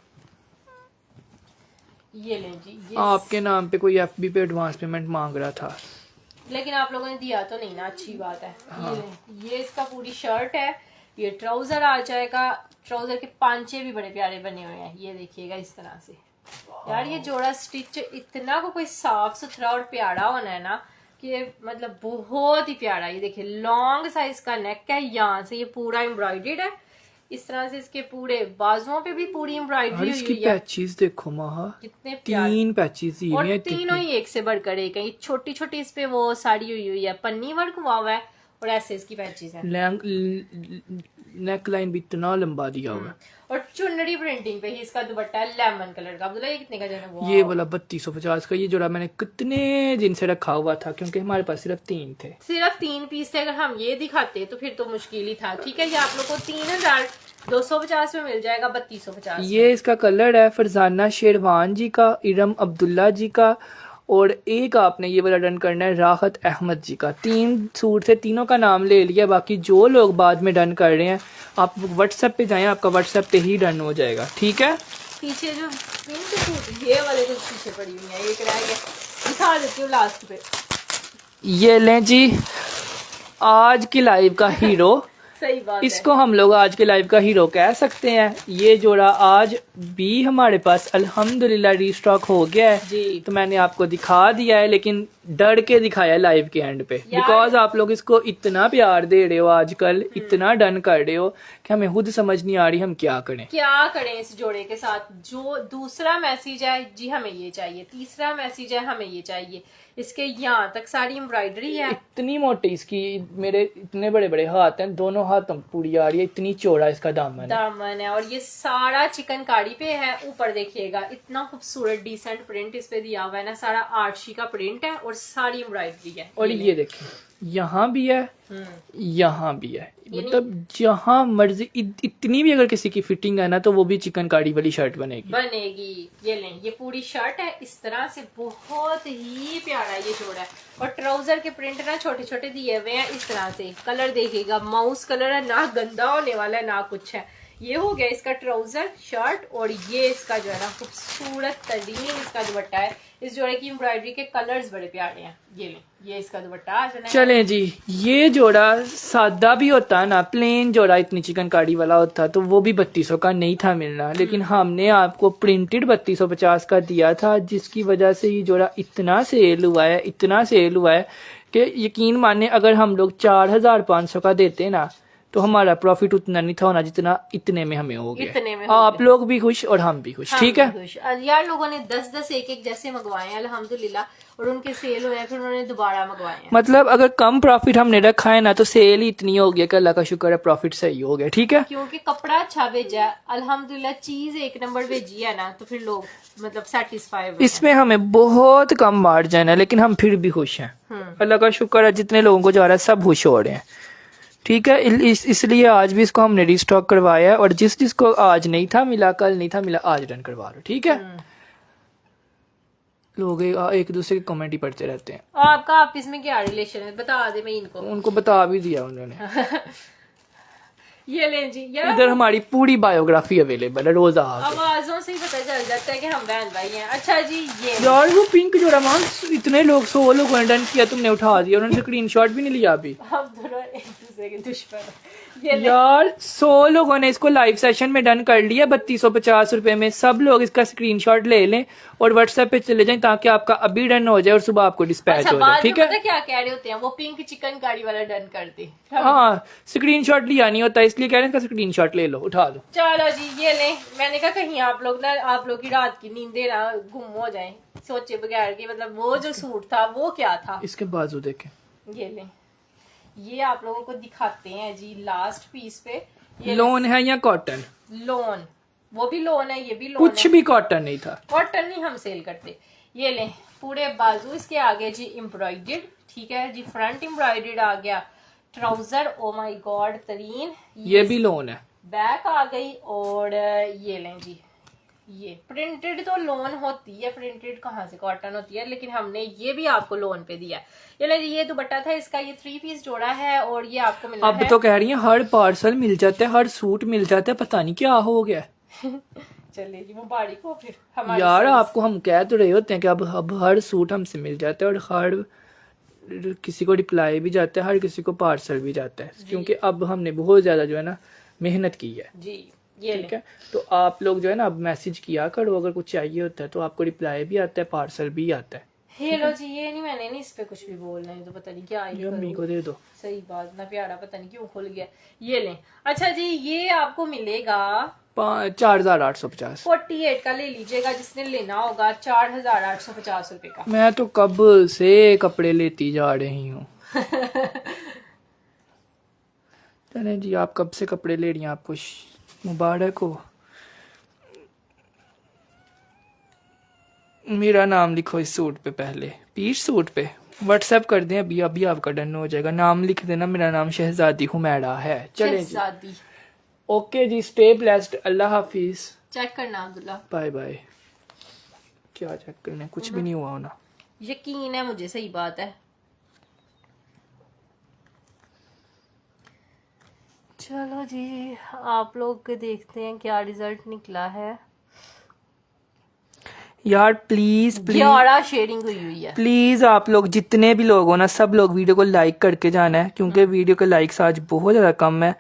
ये लें जी, ये आपके नाम पे कोई एफबी पे एडवांस पेमेंट मांग रहा था, लेकिन आप लोगों ने दिया तो नहीं ना, अच्छी बात है। हाँ। ये लें, ये इसका पूरी शर्ट है, ये ट्राउजर आ जाएगा। ट्राउजर के पांचे भी बड़े प्यारे बने हुए हैं, ये देखिएगा इस तरह से। यार ये जोड़ा स्टिच इतना को कोई साफ सुथरा और प्यारा होना है ना, कि मतलब बहुत ही प्यारा। ये देखिए लॉन्ग साइज का नेक है, यहाँ से ये पूरा एम्ब्रॉयडर्ड है इस तरह से। इसके पूरे बाजुओं पे भी पूरी एम्ब्रॉयडरी इसकी हुई है। पैचेस देखो महा, कितने प्यारे, 3 पैचेस ही और हैं, तीनों ही एक से बढ़कर एक है। छोटी छोटी इस पे वो साड़ी हुई है, पन्नी वर्क हुआ हुआ है, और ऐसे इसकी पैचेस है। नेक लाइन भी इतना लंबा दिया हुआ है। और चुनरी प्रिंटिंग पे ही इसका दुपट्टा है लेमन कलर का। अब्दुल्ला ये कितने का जाना? वो ये वाला 3250 का। ये जोड़ा मैंने कितने दिन से रखा हुआ था, क्योंकि हमारे पास सिर्फ 3 थे। सिर्फ 3 पीस थे। अगर हम ये दिखाते तो फिर तो मुश्किल ही था। ठीक है, ये आप लोग को 3250 में मिल जाएगा, 3250। ये इसका कलर है फरजाना शेरवान जी का, इरम अब्दुल्ला जी का, और एक आपने ये वाला डन करना है राहत अहमद जी का। 3 सूट से तीनों का नाम ले लिया। बाकी जो लोग बाद में डन कर रहे हैं, आप व्हाट्सएप पे जाएं, आपका व्हाट्सएप पे ही डन हो जाएगा। ठीक है, पीछे जो पिंक सूट ये वाले कुछ पीछे पड़ी हुई है, एक रह गया, दिखा देती हूँ लास्ट पे। ये लें जी आज की लाइव का हीरो। सही बात इसको हम लोग आज के लाइव का हीरो कह सकते हैं। ये जोड़ा आज भी हमारे पास अल्हम्दुलिल्लाह रीस्टॉक हो गया है जी। तो मैंने आपको दिखा दिया है, लेकिन डर के दिखाया लाइव के एंड पे, बिकॉज आप लोग इसको इतना प्यार दे रहे हो आजकल, इतना डन कर रहे हो कि हमें खुद समझ नहीं आ रही हम क्या करें। क्या करें इस जोड़े के साथ। जो दूसरा मैसेज है जी हमें ये चाहिए, तीसरा मैसेज है हमें ये चाहिए, इसके यहाँ तक सारी एम्ब्रॉयडरी है। इतनी मोटी इसकी, मेरे इतने बड़े बड़े हाथ हैं, दोनों हाथों पूरी आ रही है, इतनी चौड़ा इसका दामन है। और ये सारा चिकनकारी पे है। ऊपर देखिएगा इतना खूबसूरत डिसेंट प्रिंट इस पे दिया हुआ है ना, सारा आर्ची का प्रिंट है और सारी एम्ब्रॉयडरी है। और ये देखिए यहाँ भी है, यहाँ भी है, मतलब जहाँ मर्जी इतनी भी अगर किसी की फिटिंग है ना, तो वो भी चिकनकारी वाली शर्ट बनेगी। ये लें, ये पूरी शर्ट है इस तरह से, बहुत ही प्यारा ये जोड़ा है। और ट्राउजर के प्रिंट ना छोटे छोटे दिए हुए हैं इस तरह से। कलर देखिएगा माउस कलर है, ना गंदा होने वाला है ना कुछ है। ये हो गया इसका ट्राउजर शर्ट, और ये इसका जो है ना खूबसूरत तरीन इसका दुपट्टा है। इस जोड़े की एम्ब्रॉयडरी के कलर्स बड़े प्यारे हैं। ये लें, ये इसका दुपट्टा आ जाना है। चलें जी, ये जोड़ा सादा भी होता ना, प्लेन जोड़ा इतनी चिकनकारी वाला होता तो वो भी 3200 का नहीं था मिलना, लेकिन हमने आपको प्रिंटेड 3250 का दिया था, जिसकी वजह से ये जोड़ा इतना सेल हुआ है, इतना सेल हुआ है कि यकीन माने अगर हम लोग 4500 का देते ना, तो हमारा प्रॉफिट उतना नहीं था होना जितना इतने में हमें हो गया। इतने में हो आप लोग भी खुश और हम भी खुश, ठीक है। यार लोगों ने 10-10 एक जैसे मंगवाए हैं अल्हम्दुलिल्लाह, और उनके सेल हुए हैं, फिर उन्होंने दोबारा मंगवाए हैं। मतलब अगर कम प्रॉफिट हमने रखा है ना तो सेल ही इतनी हो गया कि अल्लाह का शुक्र है प्रॉफिट सही हो गया, ठीक है। क्योंकि कपड़ा अच्छा भेजा है अल्हम्दुलिल्लाह, चीज एक नंबर भेजी है ना, तो फिर लोग मतलब सेटिस्फाई। इसमें हमें बहुत कम मार्जिन है लेकिन हम फिर भी खुश हैं। अल्लाह का शुक्र है जितने लोगों को जा रहा है सब खुश हो रहे हैं, ठीक है। इसलिए आज भी इसको हमने रिस्टॉक करवाया है, और जिसको आज नहीं था मिला, कल नहीं था मिला, आज डन करवा लो, ठीक है। लोग एक दूसरे के कमेंट ही पढ़ते रहते हैं। आपका आपस में क्या रिलेशन है बता दे, मैं उनको बता भी दिया उन्होंने। ये ले जी यार, इधर हमारी पूरी बायोग्राफी अवेलेबल है, रोजा आवाजों से ही पता चल जाता है कि हम बहन भाई हैं। अच्छा जी, ये यार वो पिंक जो रमान इतने लोग 100 लोगों ने डन किया, तुमने उठा दिया, उन्होंने स्क्रीनशॉट भी नहीं लिया अभी। हम दोनों एक दूसरे के दुश्मन। ये यार 100 लोगों ने इसको लाइव सेशन में डन कर लिया 3250 रुपए में। सब लोग इसका स्क्रीनशॉट ले लें और व्हाट्सएप पे चले जाएं ताकि आपका अभी डन हो जाए और सुबह आपको डिस्पैच हो जाए, ठीक है। पता क्या कह रहे होते हैं, वो पिंक चिकन कारी वाला डन कर दे। हाँ, स्क्रीनशॉट लिया नहीं होता इसलिए कह रहे हैं इसका स्क्रीनशॉट ले लो, उठा दो। चलो जी, ये ले। मैंने कहा कहीं आप लोग की रात की नींदें ना गुम हो जाएं सोचे बगैर कि मतलब वो जो सूट था वो क्या था। इसके बाजू देखें, ये ले, ये आप लोगों को दिखाते हैं जी लास्ट पीस पे। ये लोन है या कॉटन? लोन, वो भी लोन है, ये भी लोन कुछ है। भी कॉटन नहीं था, कॉटन नहीं हम सेल करते। ये ले, पूरे बाजू इसके आगे जी एम्ब्रॉयडर्ड, ठीक है जी, फ्रंट एम्ब्रॉयडर्ड आ गया, ट्राउजर ओ माय गॉड तरीन, ये भी लोन है, बैक आ गई, और ये लें जी, ये प्रिंटेड तो लोन होती है, प्रिंटेड कहाँ से कॉटन होती है, लेकिन हमने ये भी आपको लोन पे दिया। ये ले जी, ये दुपट्टा था इसका, ये 3 पीस जोड़ा है, और ये आपको मिला अब है। तो कह रही है हर पार्सल मिल जाता है, हर सूट मिल जाता है, पता नहीं क्या हो गया। चलिए जी, मुबारक हो फिर हमारी यार सर्विस। आपको हम कह तो रहे होते हैं कि अब हर सूट हमसे मिल जाता है, और हर किसी को रिप्लाई भी जाता है, हर किसी को पार्सल भी जाता है, क्योंकि अब हमने बहुत ज्यादा जो है ना मेहनत की है जी। ये ठीक है। तो आप लोग जो है ना अब मैसेज किया करो, अगर कुछ चाहिए होता है तो आपको रिप्लाई भी आता है, पार्सल भी आता है। हेलो जी, ये नहीं, मैंने नहीं इस पे कुछ भी बोलना है, तो पता नहीं क्या ये अम्मी को दे दो। सही बात ना, प्यारा पता नहीं क्यों खुल गया। ये लें। अच्छा जी, ये आपको मिलेगा 4850। 48 का ले लीजिएगा, जिसने लेना होगा 4850 रुपए का। मैं तो कब से कपड़े लेती जा रही हूँ। चले जी, आप कब से कपड़े ले रही हैं, आपको मुबारक हो। मेरा नाम लिखो इस सूट पे, पहले पीच सूट पे व्हाट्सएप कर दें, अभी अभी आपका डन हो जाएगा। नाम लिख देना, मेरा नाम शहजादी हुमैरा है। चले जी, ओके जी, स्टे ब्लेस्ड, अल्लाह हाफिज। चेक करना अब्दुल्ला, बाय बाय। क्या चेक करना, कुछ भी नहीं हुआ होना, यकीन है मुझे, सही बात है। चलो जी, आप लोग देखते हैं क्या रिजल्ट निकला है। यार प्लीज शेयरिंग हुई है। प्लीज आप लोग जितने भी लोग हो ना, सब लोग वीडियो को लाइक करके जाना है, क्योंकि वीडियो के लाइक्स आज बहुत ज्यादा कम है,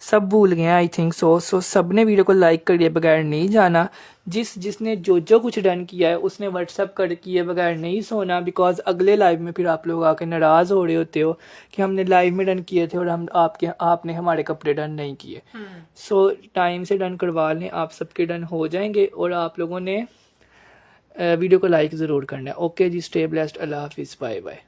सब भूल गए आई थिंक सो सबने वीडियो को लाइक करिए बगैर नहीं जाना। जिसने जो कुछ डन किया है उसने व्हाट्सएप कर किए बगैर नहीं सोना, बिकॉज अगले लाइव में फिर आप लोग आके नाराज हो रहे होते हो कि हमने लाइव में डन किए थे और आपने हमारे कपड़े डन नहीं किए। सो टाइम से डन करवा लें, आप सबके डन हो जाएंगे, और आप लोगों ने वीडियो को लाइक ज़रूर करना है। ओके जी, स्टे ब्लेस्ड, अल्लाह हाफिज़, बाय बाय।